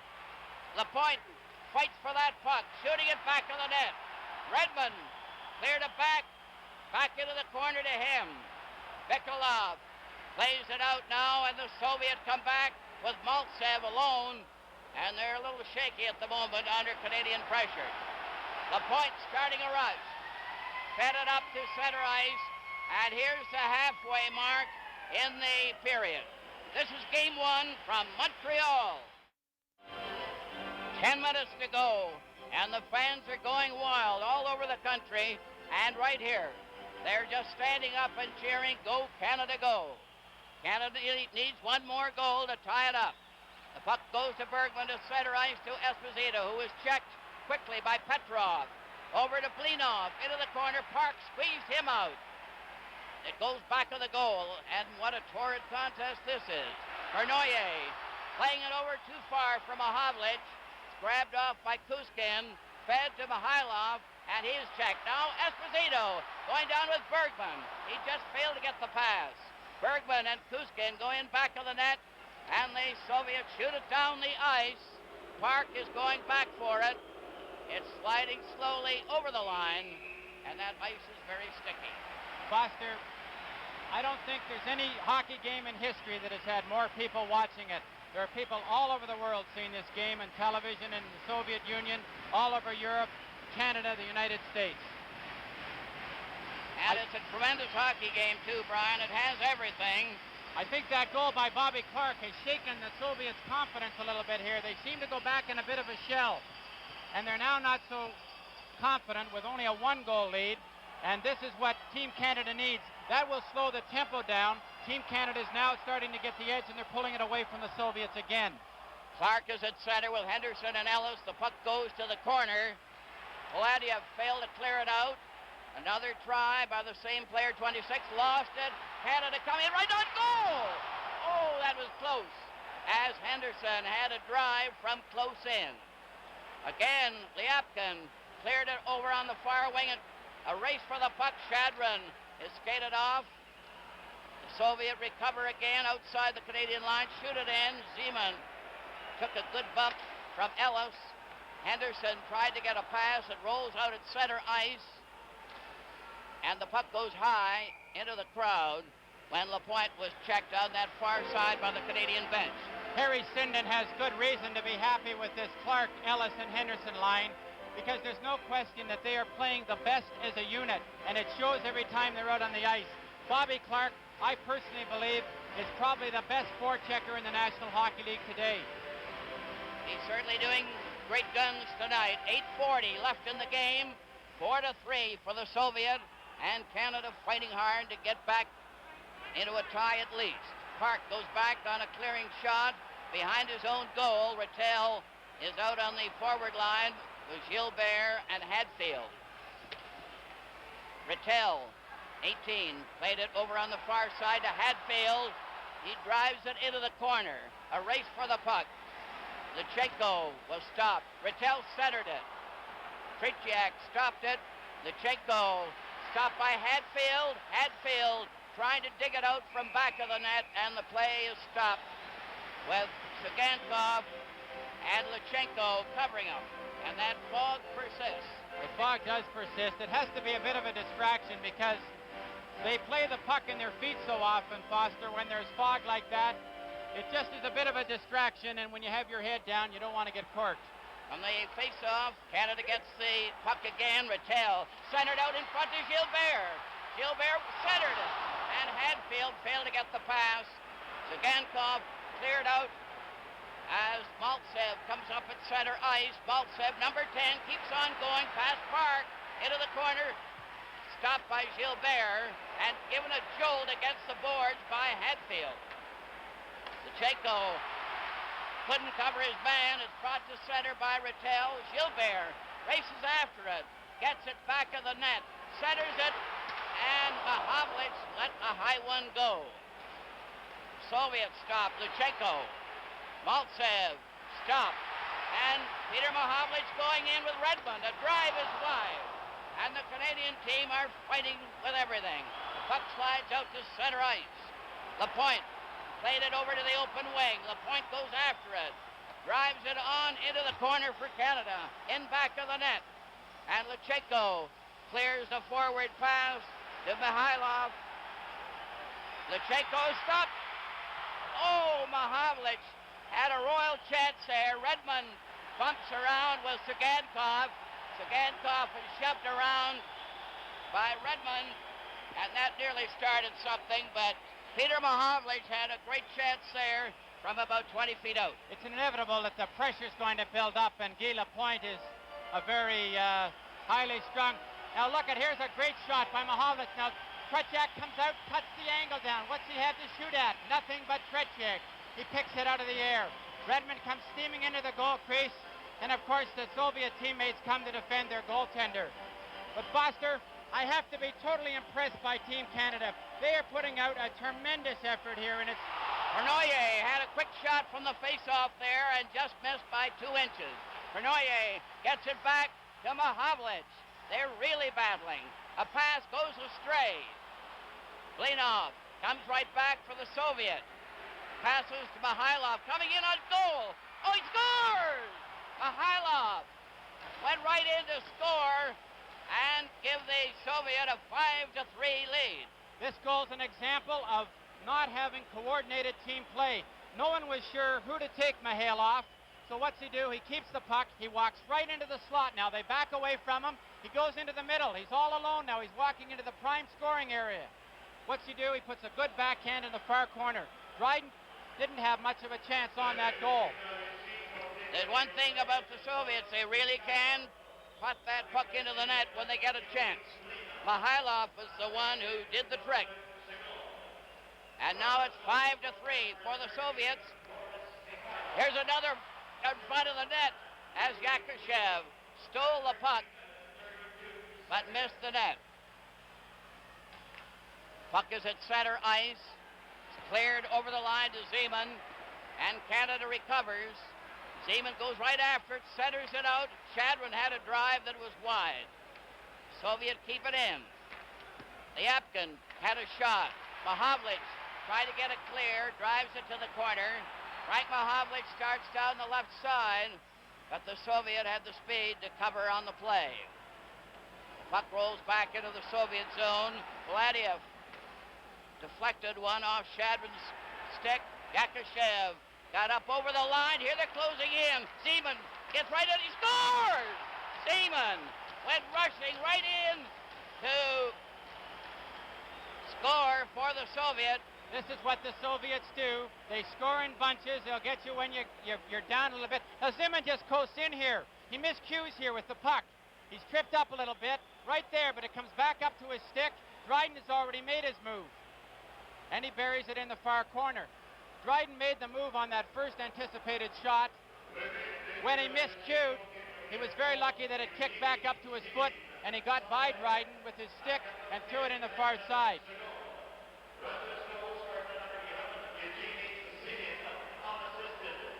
Lapointe fights for that puck, shooting it back in the net. Redmond cleared it back into the corner to him. Bekolov plays it out now, and the Soviets come back with Maltsev alone, and they're a little shaky at the moment under Canadian pressure. Lapointe starting a rush. Fed it up to center ice, and here's the halfway mark in the period. This is game one from Montreal. 10 minutes to go, and the fans are going wild all over the country, and right here. They're just standing up and cheering, "Go, Canada, go." Canada needs one more goal to tie it up. The puck goes to Bergman to center ice to Esposito, who is checked quickly by Petrov. Over to Plinov, into the corner. Park squeezed him out. It goes back to the goal, and what a torrid contest this is. Bernoyer playing it over too far from Mahavlich. Grabbed off by Kuskin, fed to Mihailov, and he is checked. Now Esposito going down with Bergman. He just failed to get the pass. Bergman and Kuskin going back of the net, and the Soviets shoot it down the ice. Park is going back for it. It's sliding slowly over the line, and that ice is very sticky. Foster, I don't think there's any hockey game in history that has had more people watching it. There are people all over the world seeing this game on television in the Soviet Union, all over Europe, Canada, the United States. And it's a tremendous hockey game too, Brian. It has everything. I think that goal by Bobby Clark has shaken the Soviets' confidence a little bit here. They seem to go back in a bit of a shell, and they're now not so confident with only a one-goal lead, and this is what Team Canada needs. That will slow the tempo down. Team Canada is now starting to get the edge, and they're pulling it away from the Soviets again. Clark is at center with Henderson and Ellis. The puck goes to the corner. Poladiev failed to clear it out. Another try by the same player, 26, lost it. Canada coming right on goal. Oh, that was close, as Henderson had a drive from close in. Again, Liapkin cleared it over on the far wing. A race for the puck. Shadron is skated off. The Soviet recover again outside the Canadian line. Shoot it in. Zeman took a good bump from Ellis. Henderson tried to get a pass. It rolls out at center ice. And the puck goes high into the crowd when Lapointe was checked on that far side by the Canadian bench. Harry Sinden has good reason to be happy with this Clark, Ellis, and Henderson line, because there's no question that they are playing the best as a unit, and it shows every time they're out on the ice. Bobby Clark, I personally believe, is probably the best forechecker in the National Hockey League today. He's certainly doing great guns tonight. 8:40 left in the game. 4-3 for the Soviet, and Canada fighting hard to get back into a tie at least. Park goes back on a clearing shot behind his own goal. Rattel is out on the forward line with Gilbert and Hadfield. Rattel, 18, played it over on the far side to Hadfield. He drives it into the corner. A race for the puck. Lechenko was stopped. Rattel centered it. Tretiak stopped it. Lechenko stopped by Hadfield. Hadfield trying to dig it out from back of the net, and the play is stopped with Sagankov and Lechenko covering him. And that fog persists. The fog does persist. It has to be a bit of a distraction because they play the puck in their feet so often, Foster. When there's fog like that, it just is a bit of a distraction, and when you have your head down, you don't want to get corked. On the face-off, Canada gets the puck again. Rattel centered out in front of Gilbert. Gilbert centered it, and Hadfield failed to get the pass. Sagankov cleared out as Maltsev comes up at center ice. Maltsev, number 10, keeps on going past Park into the corner. Stopped by Gilbert and given a jolt against the boards by Hadfield. Lechenko couldn't cover his man. It's brought to center by Rattel. Gilbert races after it. Gets it back of the net. Centers it. And Mahavlich let a high one go. Soviet stop. Lechenko. Maltsev stopped. And Peter Mahavlich going in with Redmond. A drive is wide. And the Canadian team are fighting with everything. The puck slides out to center ice. Lapointe played it over to the open wing. Lapointe goes after it. Drives it on into the corner for Canada. In back of the net. And Lechenko clears the forward pass to Mihailov. Lechenko stopped. Oh, Mahavlich had a royal chance there. Redmond bumps around with Sagankov. Sagankov is shoved around by Redmond, and that nearly started something, but Peter Mahavlich had a great chance there from about 20 feet out. It's inevitable that the pressure's going to build up, and Guy Lapointe is a very highly strung. Now look at, here's a great shot by Mahavlich. Now Tretiak comes out, cuts the angle down. What's he have to shoot at? Nothing but Tretiak. He picks it out of the air. Redmond comes steaming into the goal crease, and of course the Soviet teammates come to defend their goaltender. But Foster, I have to be totally impressed by Team Canada. They are putting out a tremendous effort here, and it's... Pernoyer had a quick shot from the face-off there and just missed by 2 inches. Pernoyer gets it back to Mahavlich. They're really battling. A pass goes astray. Blinov comes right back for the Soviet. Passes to Mihailov, coming in on goal. Oh, he scores! Mihailov went right in to score and give the Soviet a 5-3 lead. This goal's an example of not having coordinated team play. No one was sure who to take Mihailov. So what's he do? He keeps the puck. He walks right into the slot. Now they back away from him. He goes into the middle. He's all alone now. He's walking into the prime scoring area. What's he do? He puts a good backhand in the far corner. Dryden didn't have much of a chance on that goal. There's one thing about the Soviets. They really can put that puck into the net when they get a chance. Mihailov was the one who did the trick. And now it's 5-3 for the Soviets. Here's another in front of the net as Yakushev stole the puck but missed the net. Puck is at center ice. It's cleared over the line to Zeman, and Canada recovers. Zeman goes right after it, centers it out. Chadwin had a drive that was wide. Soviet keep it in. Lyapkin had a shot. Mahavlich tried to get it clear, drives it to the corner. Frank Mahavlich starts down the left side, but the Soviet had the speed to cover on the play. The puck rolls back into the Soviet zone. Vladiev deflected one off Shadwin's stick. Yakushev got up over the line. Here they're closing in. Zeman gets right in. He scores! Zeman went rushing right in to score for the Soviet, This is what the Soviets do. They score in bunches. They'll get you when you're down a little bit. Now Zimin just coasts in here. He miscues here with the puck. He's tripped up a little bit right there, but it comes back up to his stick. Dryden has already made his move, and he buries it in the far corner. Dryden made the move on that first anticipated shot. When he miscued, he was very lucky that it kicked back up to his foot, and he got by Dryden with his stick and threw it in the far side.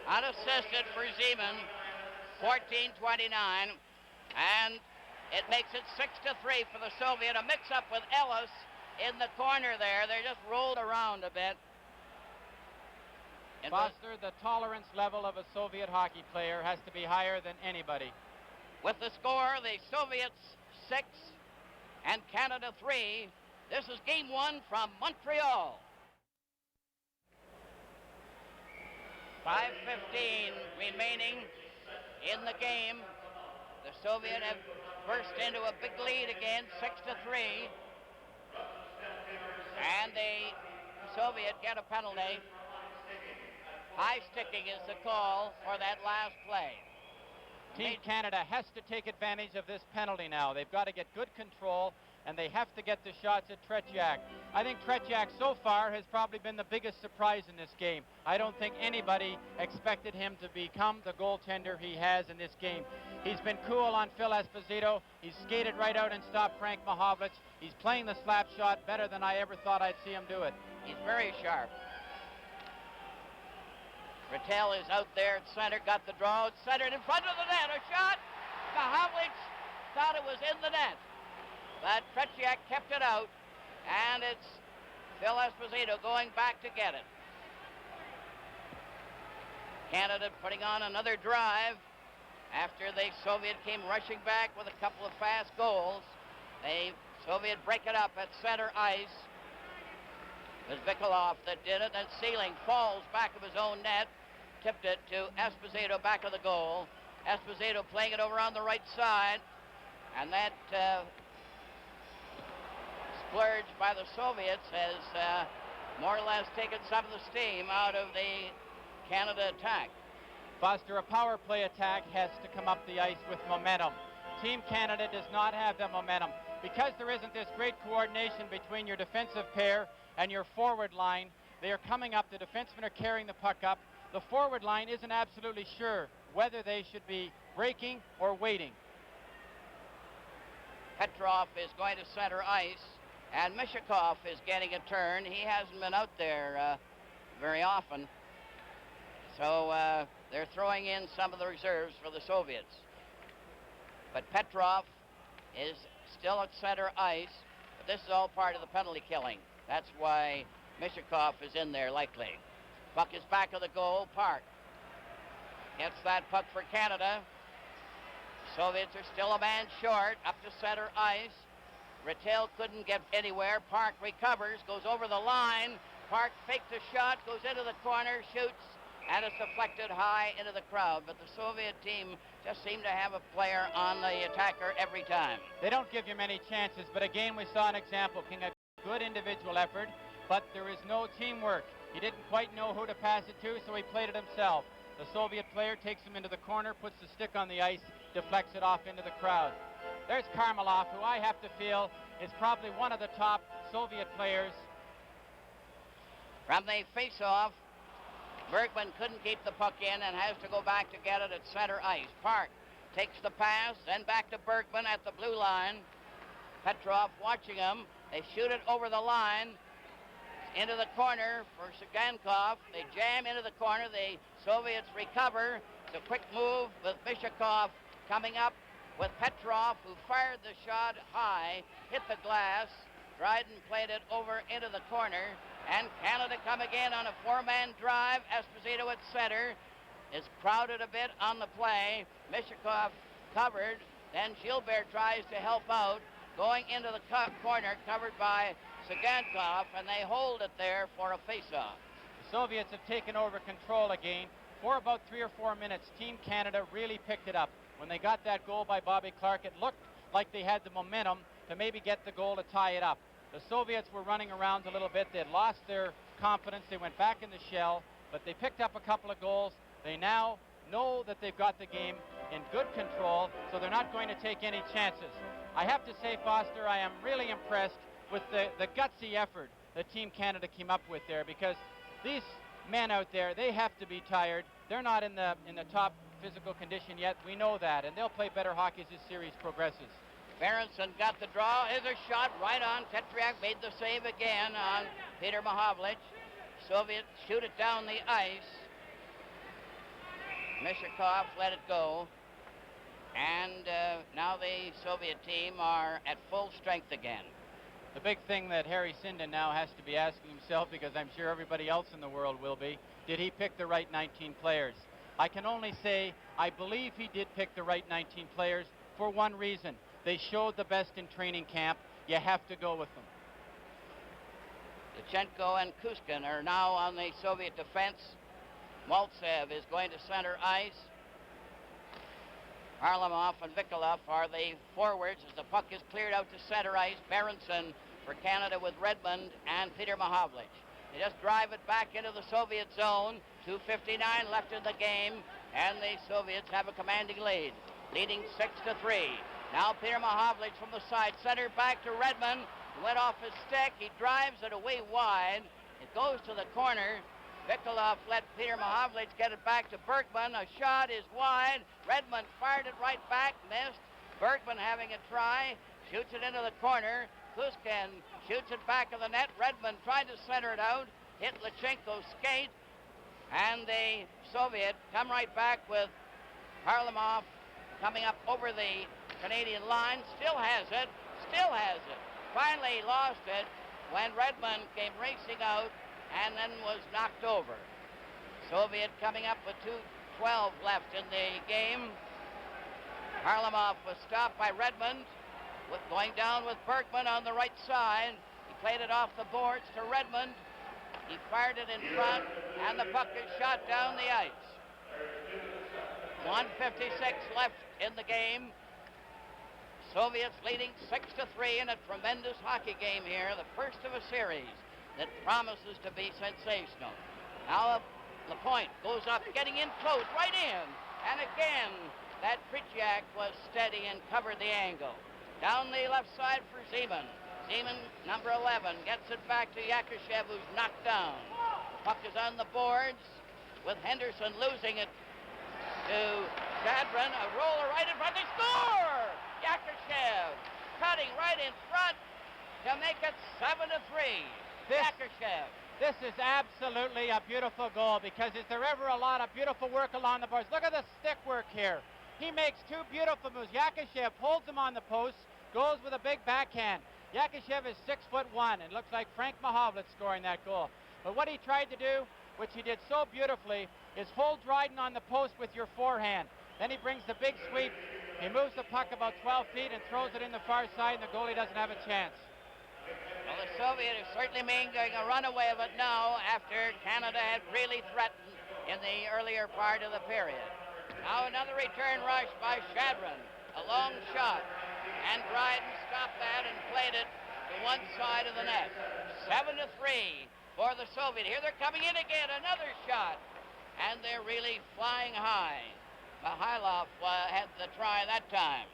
Unassisted for Zeman, 14:29, and it makes it 6-3 for the Soviet. A mix-up with Ellis in the corner there. They just rolled around a bit. Foster, the tolerance level of a Soviet hockey player has to be higher than anybody. With the score, the Soviets 6 and Canada 3. This is Game 1 from Montreal. 5:15 remaining in the game. The Soviet have burst into a big lead again, 6-3. And the Soviet get a penalty. High sticking is the call for that last play. Team Canada has to take advantage of this penalty now. They've got to get good control, and they have to get the shots at Tretiak. I think Tretiak so far has probably been the biggest surprise in this game. I don't think anybody expected him to become the goaltender he has in this game. He's been cool on Phil Esposito. He's skated right out and stopped Frank Mahovlich. He's playing the slap shot better than I ever thought I'd see him do it. He's very sharp. Rattel is out there at center, got the draw, centered in front of the net, a shot. Mahovlich thought it was in the net, but Tretiak kept it out, and it's Phil Esposito going back to get it. Canada putting on another drive after the Soviet came rushing back with a couple of fast goals. The Soviet break it up at center ice. It was Vikolov that did it, and Sealing falls back of his own net, tipped it to Esposito back of the goal. Esposito playing it over on the right side, and that splurge by the Soviets has more or less taken some of the steam out of the Canada attack. Foster, a power play attack has to come up the ice with momentum. Team Canada does not have the momentum. Because there isn't this great coordination between your defensive pair and your forward line, they are coming up, the defensemen are carrying the puck up. The forward line isn't absolutely sure whether they should be breaking or waiting. Petrov is going to center ice, and Mishakov is getting a turn. He hasn't been out there very often. So they're throwing in some of the reserves for the Soviets. But Petrov is still at center ice, but this is all part of the penalty killing. That's why Mishakov is in there likely. Puck is back of the goal. Park gets that puck for Canada. Soviets are still a man short, up to center ice. Rattel couldn't get anywhere. Park recovers, goes over the line. Park fakes a shot, goes into the corner, shoots, and it's deflected high into the crowd. But the Soviet team just seem to have a player on the attacker every time. They don't give you many chances, but again we saw an example. King, a good individual effort, but there is no teamwork. He didn't quite know who to pass it to, so he played it himself. The Soviet player takes him into the corner, puts the stick on the ice, deflects it off into the crowd. There's Karmelov, who I have to feel is probably one of the top Soviet players. From the face-off, Bergman couldn't keep the puck in and has to go back to get it at center ice. Park takes the pass, then back to Bergman at the blue line. Petrov watching him. They shoot it over the line into the corner for Sagankov. They jam into the corner. The Soviets recover. It's a quick move with Mishakov coming up with Petrov, who fired the shot high, hit the glass. Dryden played it over into the corner, and Canada come again on a four-man drive. Esposito at center is crowded a bit on the play. Mishakov covered. Then Gilbert tries to help out, going into the corner, covered by Sagankov, and they hold it there for a face-off. The Soviets have taken over control again. For about 3 or 4 minutes, Team Canada really picked it up. When they got that goal by Bobby Clark, it looked like they had the momentum to maybe get the goal to tie it up. The Soviets were running around a little bit. They had lost their confidence. They went back in the shell, but they picked up a couple of goals. They now know that they've got the game in good control, so they're not going to take any chances. I have to say, Foster, I am really impressed with the gutsy effort that Team Canada came up with there, because these men out there, they have to be tired. They're not in the top physical condition yet. We know that, and they'll play better hockey as this series progresses. Berenson got the draw. Here's a shot right on. Tetriak made the save again on Peter Mahovlich. Soviets shoot it down the ice. Mishakov let it go. And now the Soviet team are at full strength again. The big thing that Harry Sinden now has to be asking himself, because I'm sure everybody else in the world will be, did he pick the right 19 players? I can only say I believe he did pick the right 19 players for one reason. They showed the best in training camp. You have to go with them. Lutsenko and Kuskin are now on the Soviet defense. Maltsev is going to center ice. Harlamov and Vikolov are the forwards as the puck is cleared out to center ice. Berenson for Canada with Redmond and Peter Mahovlich. They just drive it back into the Soviet zone. 2:59 left in the game, and the Soviets have a commanding lead, leading 6-3. Now Peter Mahovlich from the side, center back to Redmond. Went off his stick. He drives it away wide. It goes to the corner. Vikolov let Peter Mahovlich get it back to Bergman. A shot is wide. Redmond fired it right back, missed. Bergman having a try, shoots it into the corner. Kuskin shoots it back of the net. Redmond tried to center it out, hit Lutsenko's skate, and the Soviet come right back with Harlamov coming up over the Canadian line. Still has it. Finally lost it when Redmond came racing out and then was knocked over. Soviet coming up with 2:12 left in the game. Harlamov was stopped by Redmond, going down with Bergman on the right side. He played it off the boards to Redmond. He fired it in front, and the puck is shot down the ice. 1:56 left in the game. Soviets leading 6-3 in a tremendous hockey game here, the first of a series that promises to be sensational. Now Lapointe goes up, getting in close, right in, and again that Tretiak was steady and covered the angle. Down the left side for Zeman. Zeman, number 11, gets it back to Yakushev, who's knocked down. Puck is on the boards with Henderson losing it to Shadron. A roller right in front. They score! Yakushev cutting right in front to make it 7-3. Yakushev. This is absolutely a beautiful goal, because is there ever a lot of beautiful work along the boards? Look at the stick work here. He makes two beautiful moves. Yakushev holds him on the post, goes with a big backhand. Yakushev is 6'1", and looks like Frank Mahovlich scoring that goal. But what he tried to do, which he did so beautifully, is hold Dryden on the post with your forehand. Then he brings the big sweep. He moves the puck about 12 feet and throws it in the far side, and the goalie doesn't have a chance. Well, the Soviet is certainly making a runaway of it now after Canada had really threatened in the earlier part of the period. Now another return rush by Shadron. A long shot. And Dryden stopped that and played it to one side of the net. 7-3 for the Soviet. Here they're coming in again. Another shot. And they're really flying high. Mikhailov had the try that time.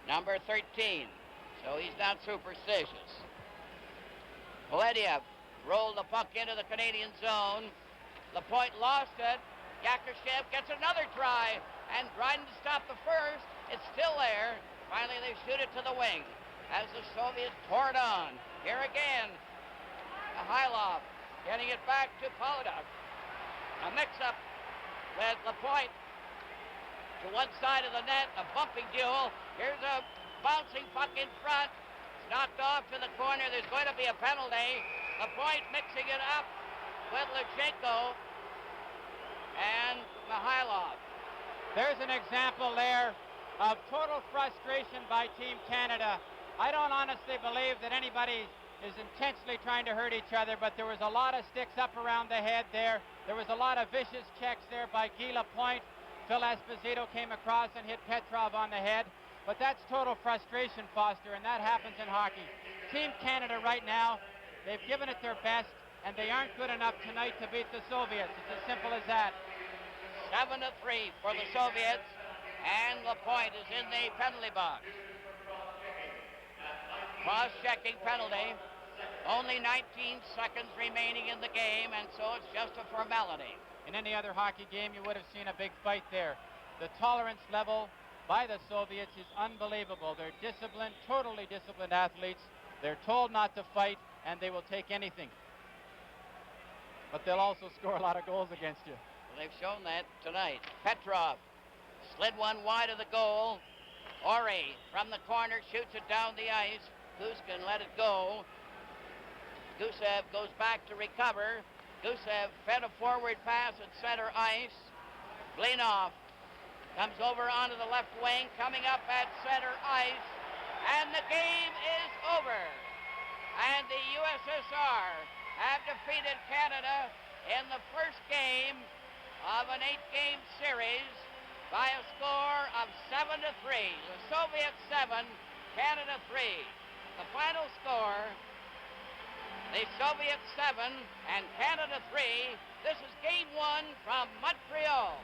Number 13. So he's not superstitious. Polediev rolled the puck into the Canadian zone. Lapointe lost it. Yakushev gets another try. And Dryden to stop the first. It's still there. Finally, they shoot it to the wing as the Soviets tore it on. Here again, Mikhailov getting it back to Polodov. A mix-up with Lapointe to one side of the net, a bumping duel. Here's a bouncing puck in front. It's knocked off to the corner. There's going to be a penalty. Lapointe mixing it up with Lutsenko and Mikhailov. There's an example there of total frustration by Team Canada. I don't honestly believe that anybody is intentionally trying to hurt each other, but there was a lot of sticks up around the head there. There was a lot of vicious checks there by Guy Lapointe. Phil Esposito came across and hit Petrov on the head. But that's total frustration, Foster, and that happens in hockey. Team Canada right now, they've given it their best. and they aren't good enough tonight to beat the Soviets. It's as simple as that. 7-3 for the Soviets, and the point is in the penalty box. Cross-checking penalty. Only 19 seconds remaining in the game, and so it's just a formality. In any other hockey game, you would have seen a big fight there. The tolerance level by the Soviets is unbelievable. They're disciplined, totally disciplined athletes. They're told not to fight, and they will take anything. But they'll also score a lot of goals against you. Well, they've shown that tonight. Petrov slid one wide of the goal. Ori from the corner shoots it down the ice. Guskin let it go. Gusev goes back to recover. Gusev fed a forward pass at center ice. Blinov comes over onto the left wing, coming up at center ice, and the game is over. And the USSR have defeated Canada in the first game of an 8-game series by a score of 7-3. The Soviets 7, Canada 3. The final score, the Soviets 7 and Canada 3. This is game 1 from Montreal.